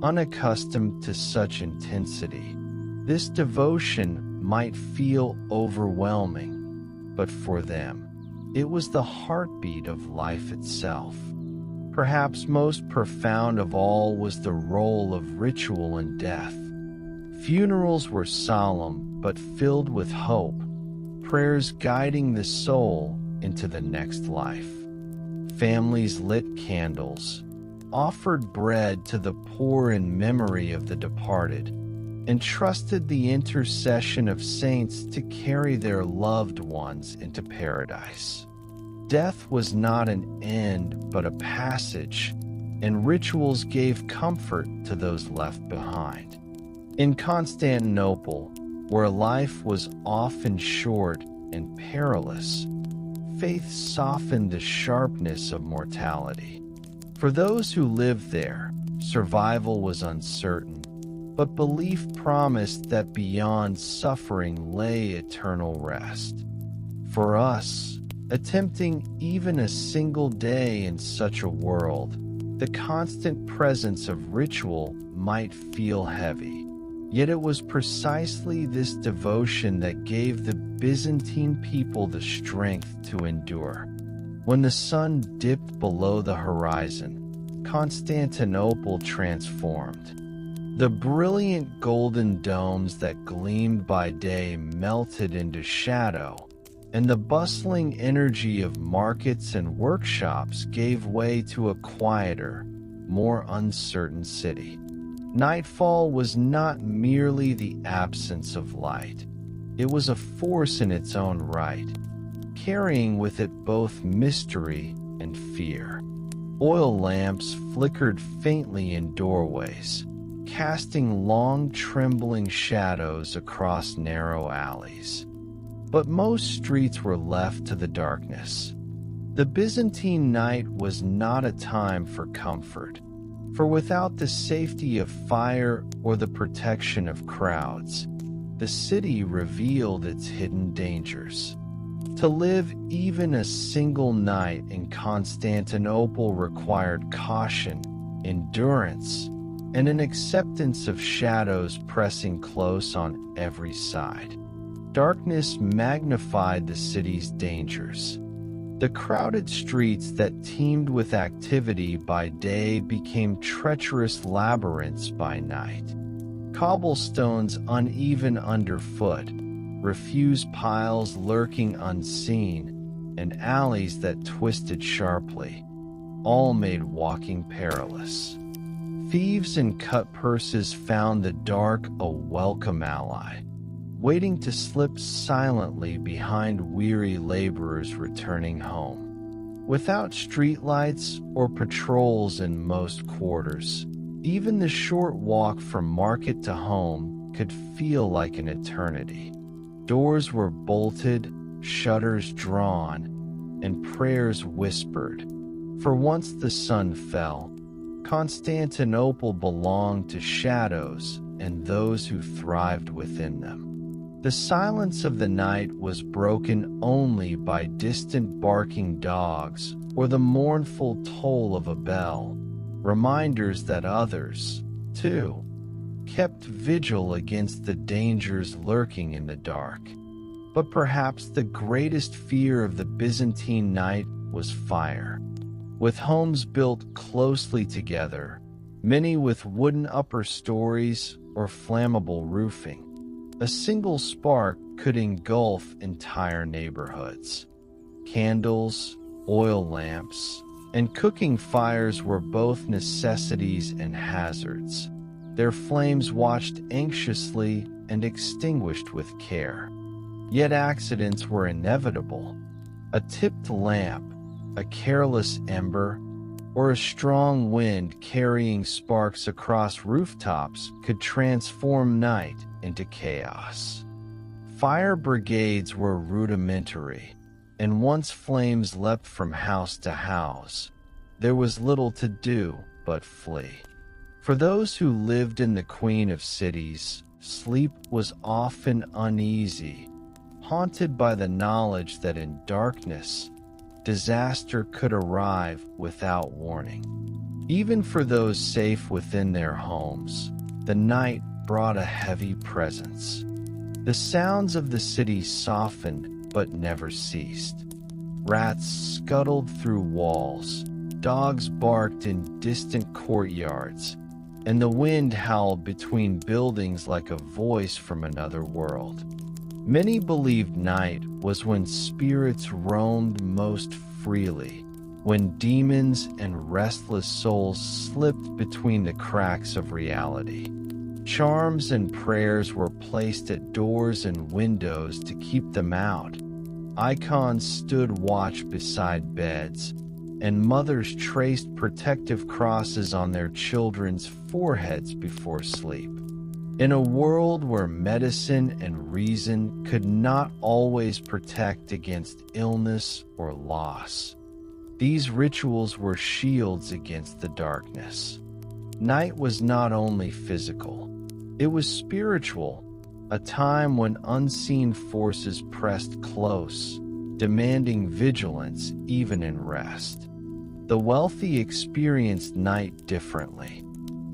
unaccustomed to such intensity, this devotion might feel overwhelming, but for them, it was the heartbeat of life itself. Perhaps most profound of all was the role of ritual in death. Funerals were solemn but filled with hope, prayers guiding the soul into the next life. Families lit candles, offered bread to the poor in memory of the departed, and trusted the intercession of saints to carry their loved ones into paradise. Death was not an end, but a passage, and rituals gave comfort to those left behind. In Constantinople, where life was often short and perilous, faith softened the sharpness of mortality. For those who lived there, survival was uncertain, but belief promised that beyond suffering lay eternal rest. For us, attempting even a single day in such a world, the constant presence of ritual might feel heavy. Yet it was precisely this devotion that gave the Byzantine people the strength to endure. When the sun dipped below the horizon, Constantinople transformed. The brilliant golden domes that gleamed by day melted into shadow, and the bustling energy of markets and workshops gave way to a quieter, more uncertain city. Nightfall was not merely the absence of light. It was a force in its own right, carrying with it both mystery and fear. Oil lamps flickered faintly in doorways, casting long trembling shadows across narrow alleys. But most streets were left to the darkness. The Byzantine night was not a time for comfort, for without the safety of fire or the protection of crowds, the city revealed its hidden dangers. To live even a single night in Constantinople required caution, endurance, and an acceptance of shadows pressing close on every side. Darkness magnified the city's dangers. The crowded streets that teemed with activity by day became treacherous labyrinths by night. Cobblestones uneven underfoot, refuse piles lurking unseen, and alleys that twisted sharply, all made walking perilous. Thieves and cut-purses found the dark a welcome ally, waiting to slip silently behind weary laborers returning home. Without streetlights or patrols in most quarters, even the short walk from market to home could feel like an eternity. Doors were bolted, shutters drawn, and prayers whispered, for once the sun fell, Constantinople belonged to shadows and those who thrived within them. The silence of the night was broken only by distant barking dogs or the mournful toll of a bell, reminders that others, too, kept vigil against the dangers lurking in the dark. But perhaps the greatest fear of the Byzantine night was fire. With homes built closely together, many with wooden upper stories or flammable roofing, a single spark could engulf entire neighborhoods. Candles, oil lamps, and cooking fires were both necessities and hazards. Their flames watched anxiously and extinguished with care. Yet accidents were inevitable. A tipped lamp, a careless ember, or a strong wind carrying sparks across rooftops could transform night into chaos. Fire brigades were rudimentary, and once flames leapt from house to house, there was little to do but flee. For those who lived in the Queen of Cities, sleep was often uneasy, haunted by the knowledge that in darkness, disaster could arrive without warning. Even for those safe within their homes, the night brought a heavy presence. The sounds of the city softened but never ceased. Rats scuttled through walls, dogs barked in distant courtyards, and the wind howled between buildings like a voice from another world. Many believed night was when spirits roamed most freely, when demons and restless souls slipped between the cracks of reality. Charms and prayers were placed at doors and windows to keep them out. Icons stood watch beside beds, and mothers traced protective crosses on their children's foreheads before sleep. In a world where medicine and reason could not always protect against illness or loss, these rituals were shields against the darkness. Night was not only physical, it was spiritual, a time when unseen forces pressed close, demanding vigilance even in rest. The wealthy experienced night differently.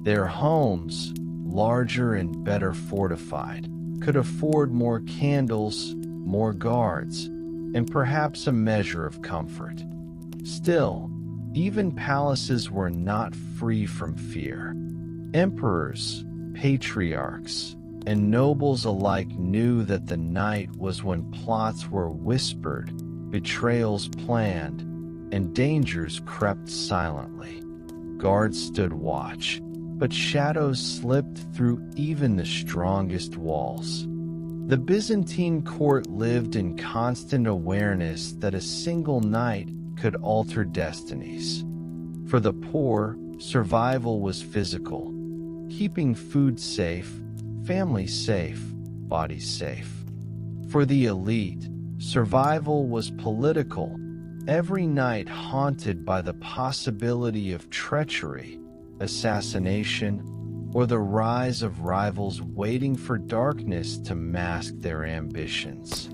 Their homes, larger and better fortified, could afford more candles, more guards, and perhaps a measure of comfort. Still, even palaces were not free from fear. Emperors, patriarchs, and nobles alike knew that the night was when plots were whispered, betrayals planned, and dangers crept silently. Guards stood watch, but shadows slipped through even the strongest walls. The Byzantine court lived in constant awareness that a single night could alter destinies. For the poor, survival was physical, keeping food safe, families safe, bodies safe. For the elite, survival was political, every night haunted by the possibility of treachery, assassination, or the rise of rivals waiting for darkness to mask their ambitions.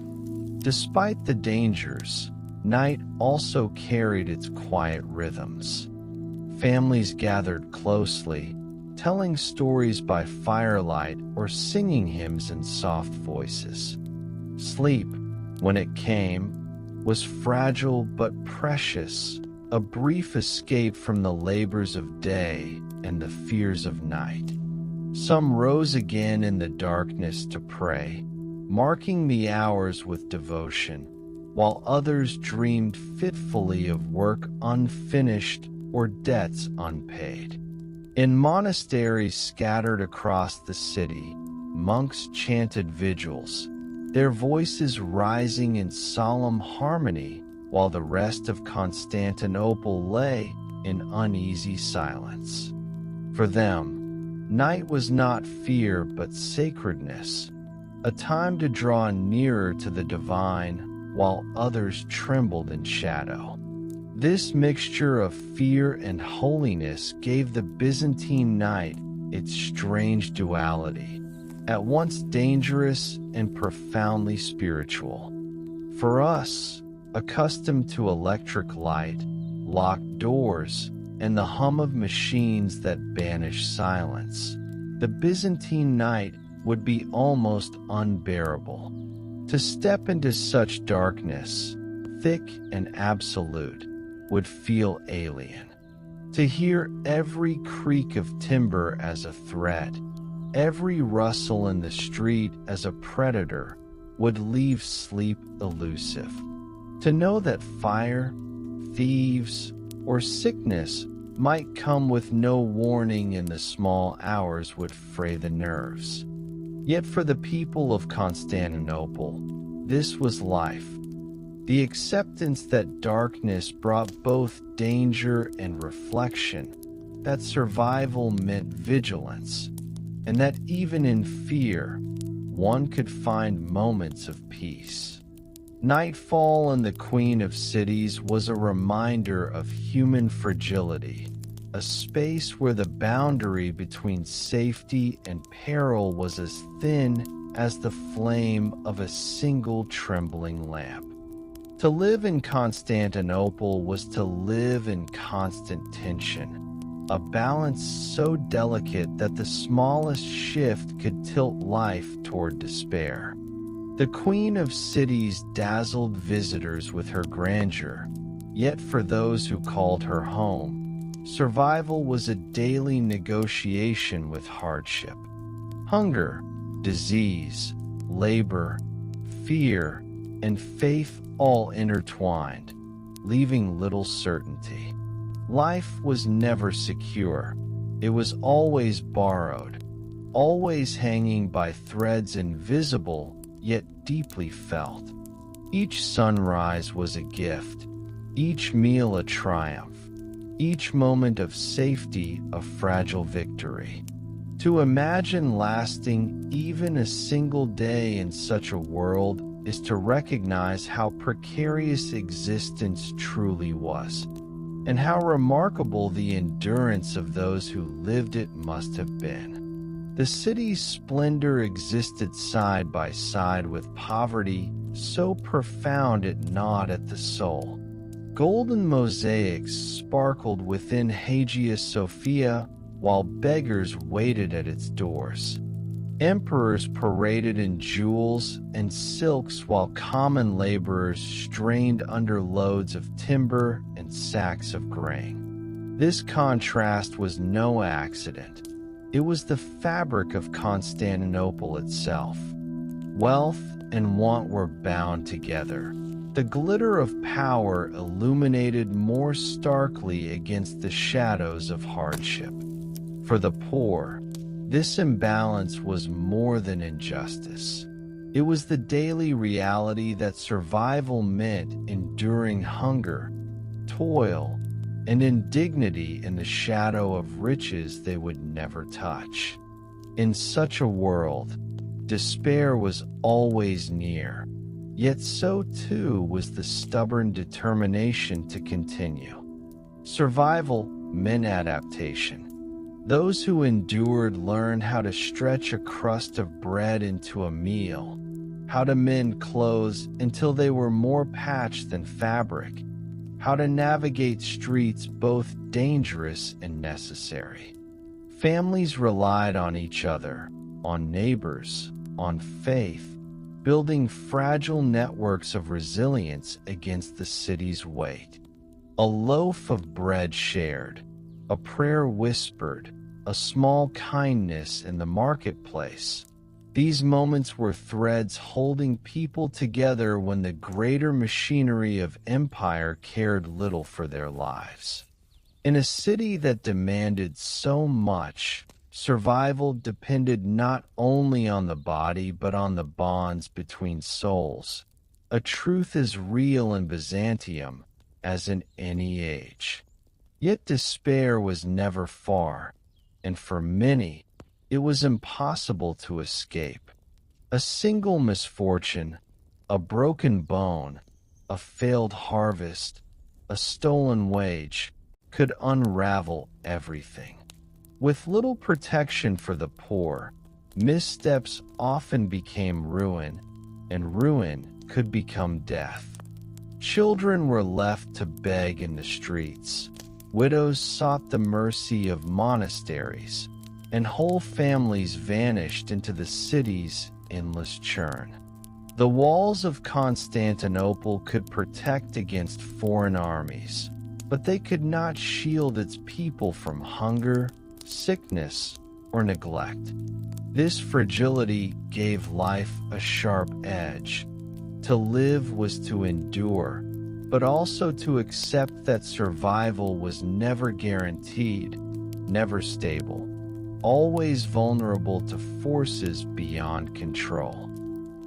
Despite the dangers, night also carried its quiet rhythms. Families gathered closely, telling stories by firelight or singing hymns in soft voices. Sleep, when it came, was fragile but precious, a brief escape from the labors of day and the fears of night. Some rose again in the darkness to pray, marking the hours with devotion, while others dreamed fitfully of work unfinished or debts unpaid. In monasteries scattered across the city, monks chanted vigils, their voices rising in solemn harmony, while the rest of Constantinople lay in uneasy silence. For them, night was not fear but sacredness, a time to draw nearer to the divine, while others trembled in shadow. This mixture of fear and holiness gave the Byzantine night its strange duality, at once dangerous and profoundly spiritual. For us, accustomed to electric light, locked doors, and the hum of machines that banish silence, the Byzantine night would be almost unbearable. To step into such darkness, thick and absolute, would feel alien. To hear every creak of timber as a threat, every rustle in the street as a predator, would leave sleep elusive. To know that fire, thieves, or sickness might come with no warning in the small hours would fray the nerves. Yet for the people of Constantinople, this was life. The acceptance that darkness brought both danger and reflection, that survival meant vigilance, and that even in fear, one could find moments of peace. Nightfall in the Queen of Cities was a reminder of human fragility, a space where the boundary between safety and peril was as thin as the flame of a single trembling lamp. To live in Constantinople was to live in constant tension, a balance so delicate that the smallest shift could tilt life toward despair. The Queen of Cities dazzled visitors with her grandeur, yet for those who called her home, survival was a daily negotiation with hardship. Hunger, disease, labor, fear, and faith all intertwined, leaving little certainty. Life was never secure. It was always borrowed, always hanging by threads invisible yet deeply felt. Each sunrise was a gift, each meal a triumph, each moment of safety a fragile victory. To imagine lasting even a single day in such a world is to recognize how precarious existence truly was, and how remarkable the endurance of those who lived it must have been. The city's splendor existed side by side with poverty so profound it gnawed at the soul. Golden mosaics sparkled within Hagia Sophia, while beggars waited at its doors. Emperors paraded in jewels and silks while common laborers strained under loads of timber and sacks of grain. This contrast was no accident. It was the fabric of Constantinople itself. Wealth and want were bound together. The glitter of power illuminated more starkly against the shadows of hardship. For the poor, this imbalance was more than injustice. It was the daily reality that survival meant enduring hunger, toil, and indignity in the shadow of riches they would never touch. In such a world, despair was always near. Yet so too was the stubborn determination to continue. Survival meant adaptation. Those who endured learned how to stretch a crust of bread into a meal, how to mend clothes until they were more patch than fabric, how to navigate streets both dangerous and necessary. Families relied on each other, on neighbors, on faith, building fragile networks of resilience against the city's weight. A loaf of bread shared, a prayer whispered, a small kindness in the marketplace. These moments were threads holding people together when the greater machinery of empire cared little for their lives. In a city that demanded so much, survival depended not only on the body but on the bonds between souls. A truth as real in Byzantium as in any age. Yet despair was never far, and for many, it was impossible to escape. A single misfortune, a broken bone, a failed harvest, a stolen wage, could unravel everything. With little protection for the poor, missteps often became ruin, and ruin could become death. Children were left to beg in the streets. Widows sought the mercy of monasteries, and whole families vanished into the city's endless churn. The walls of Constantinople could protect against foreign armies, but they could not shield its people from hunger, sickness, or neglect. This fragility gave life a sharp edge. To live was to endure, but also to accept that survival was never guaranteed, never stable, always vulnerable to forces beyond control.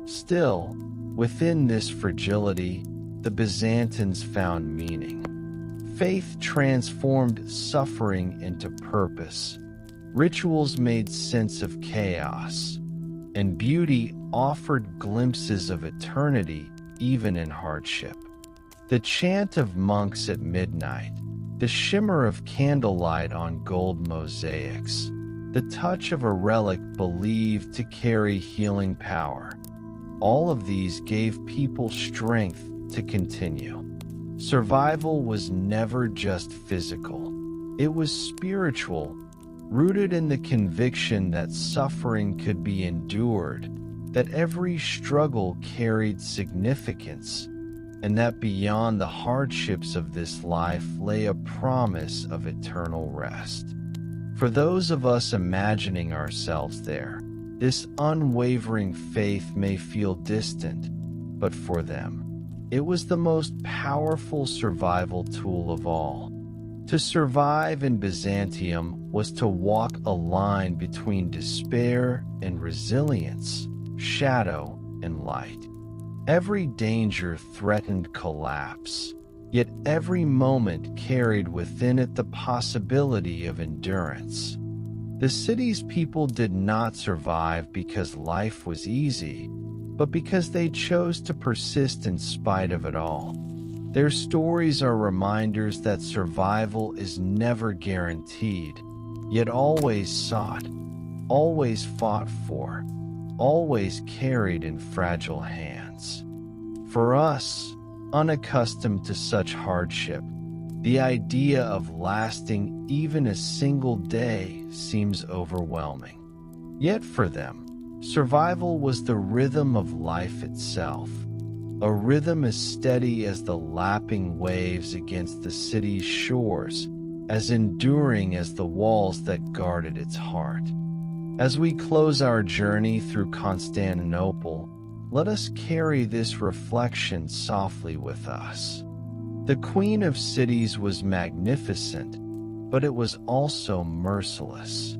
Still, within this fragility, the Byzantines found meaning. Faith transformed suffering into purpose. Rituals made sense of chaos, and beauty offered glimpses of eternity even in hardship. The chant of monks at midnight, the shimmer of candlelight on gold mosaics, the touch of a relic believed to carry healing power. All of these gave people strength to continue. Survival was never just physical. It was spiritual, rooted in the conviction that suffering could be endured, that every struggle carried significance, and that beyond the hardships of this life lay a promise of eternal rest. For those of us imagining ourselves there, this unwavering faith may feel distant, but for them, it was the most powerful survival tool of all. To survive in Byzantium was to walk a line between despair and resilience, shadow and light. Every danger threatened collapse, yet every moment carried within it the possibility of endurance. The city's people did not survive because life was easy, but because they chose to persist in spite of it all. Their stories are reminders that survival is never guaranteed, yet always sought, always fought for, always carried in fragile hands. For us, unaccustomed to such hardship, the idea of lasting even a single day seems overwhelming. Yet for them, survival was the rhythm of life itself, a rhythm as steady as the lapping waves against the city's shores, as enduring as the walls that guarded its heart. As we close our journey through Constantinople, let us carry this reflection softly with us. The Queen of Cities was magnificent, but it was also merciless.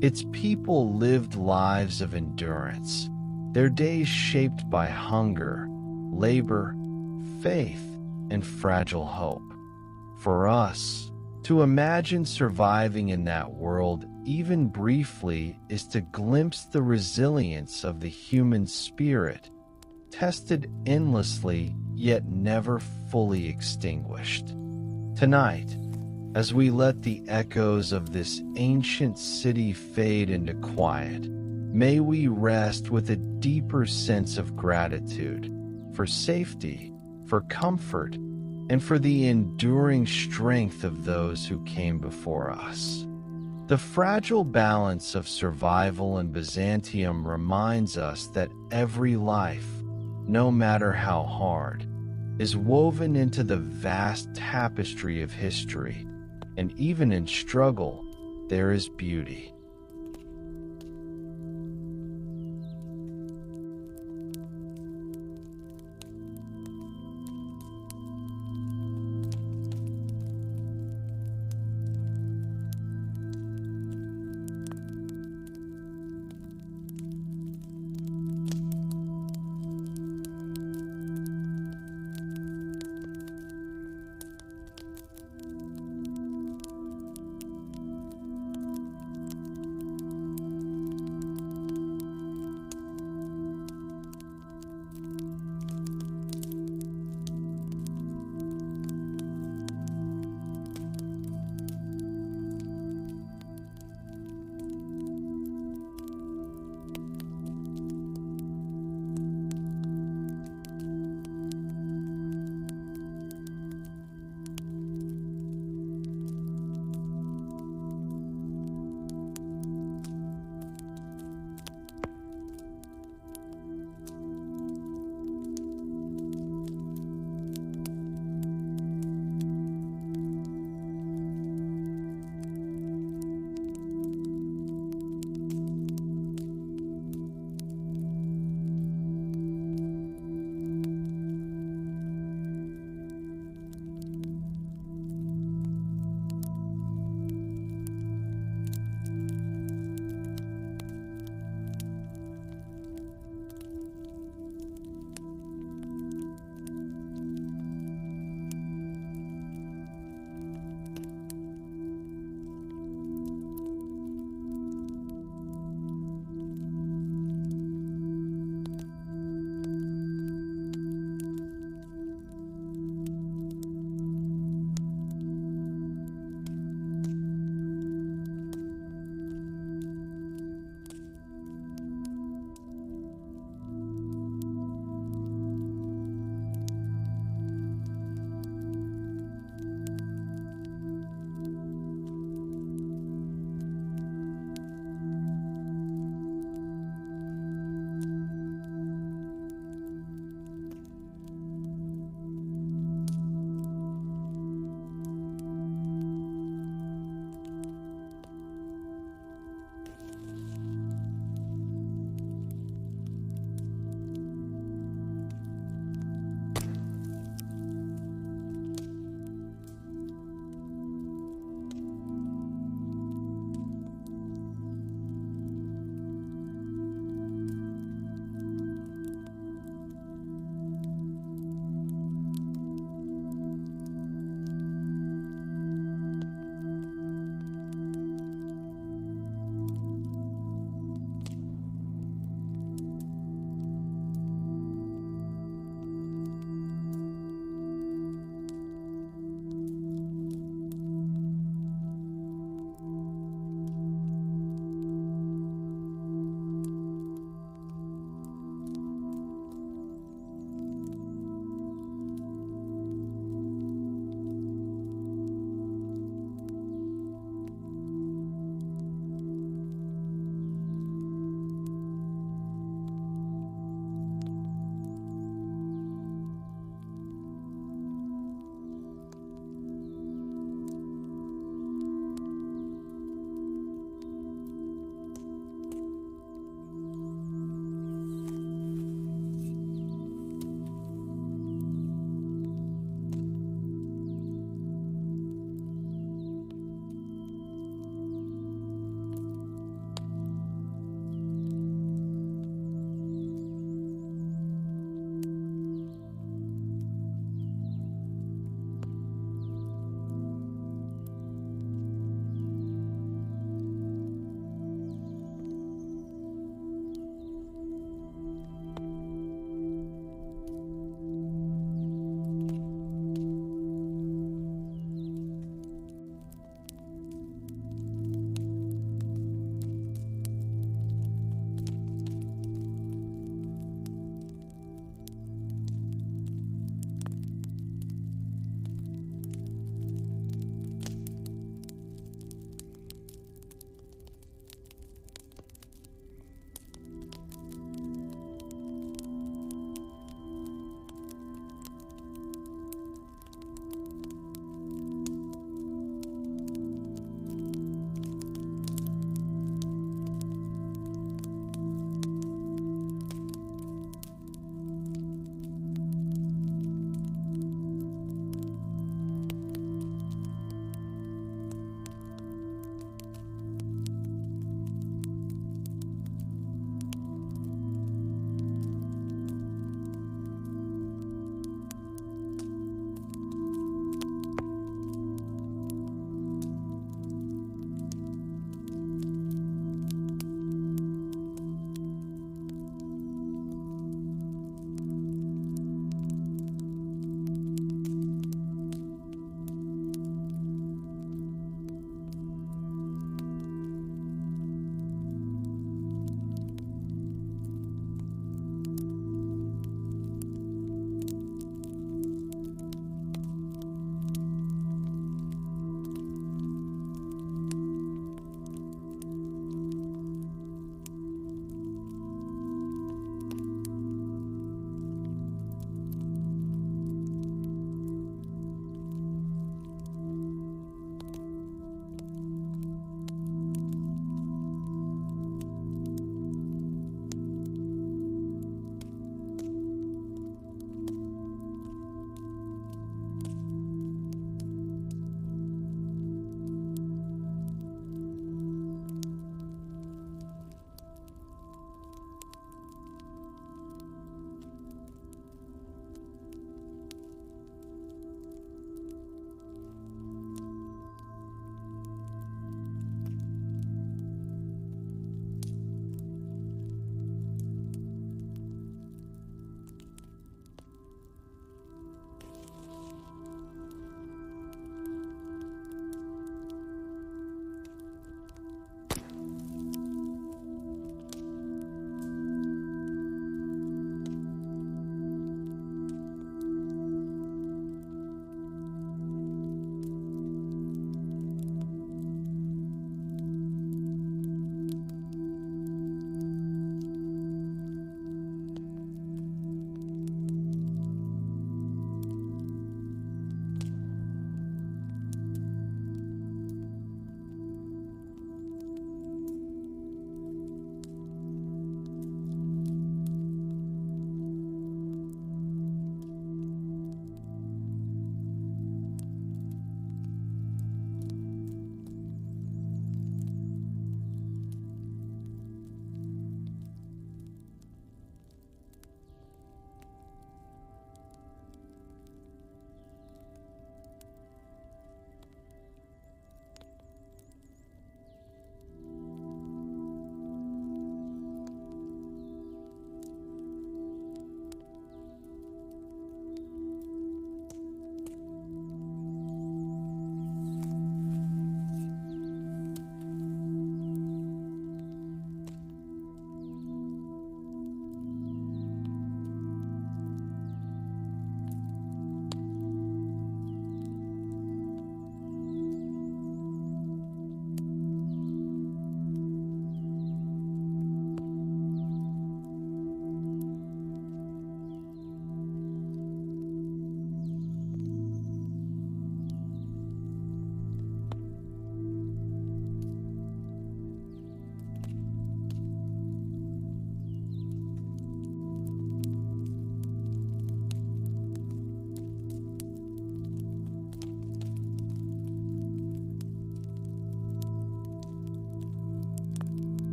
Its people lived lives of endurance, their days shaped by hunger, labor, faith, and fragile hope. For us, to imagine surviving in that world even briefly is to glimpse the resilience of the human spirit, tested endlessly yet never fully extinguished. Tonight, as we let the echoes of this ancient city fade into quiet, may we rest with a deeper sense of gratitude for safety, for comfort, and for the enduring strength of those who came before us. The fragile balance of survival in Byzantium reminds us that every life, no matter how hard, is woven into the vast tapestry of history, and even in struggle, there is beauty.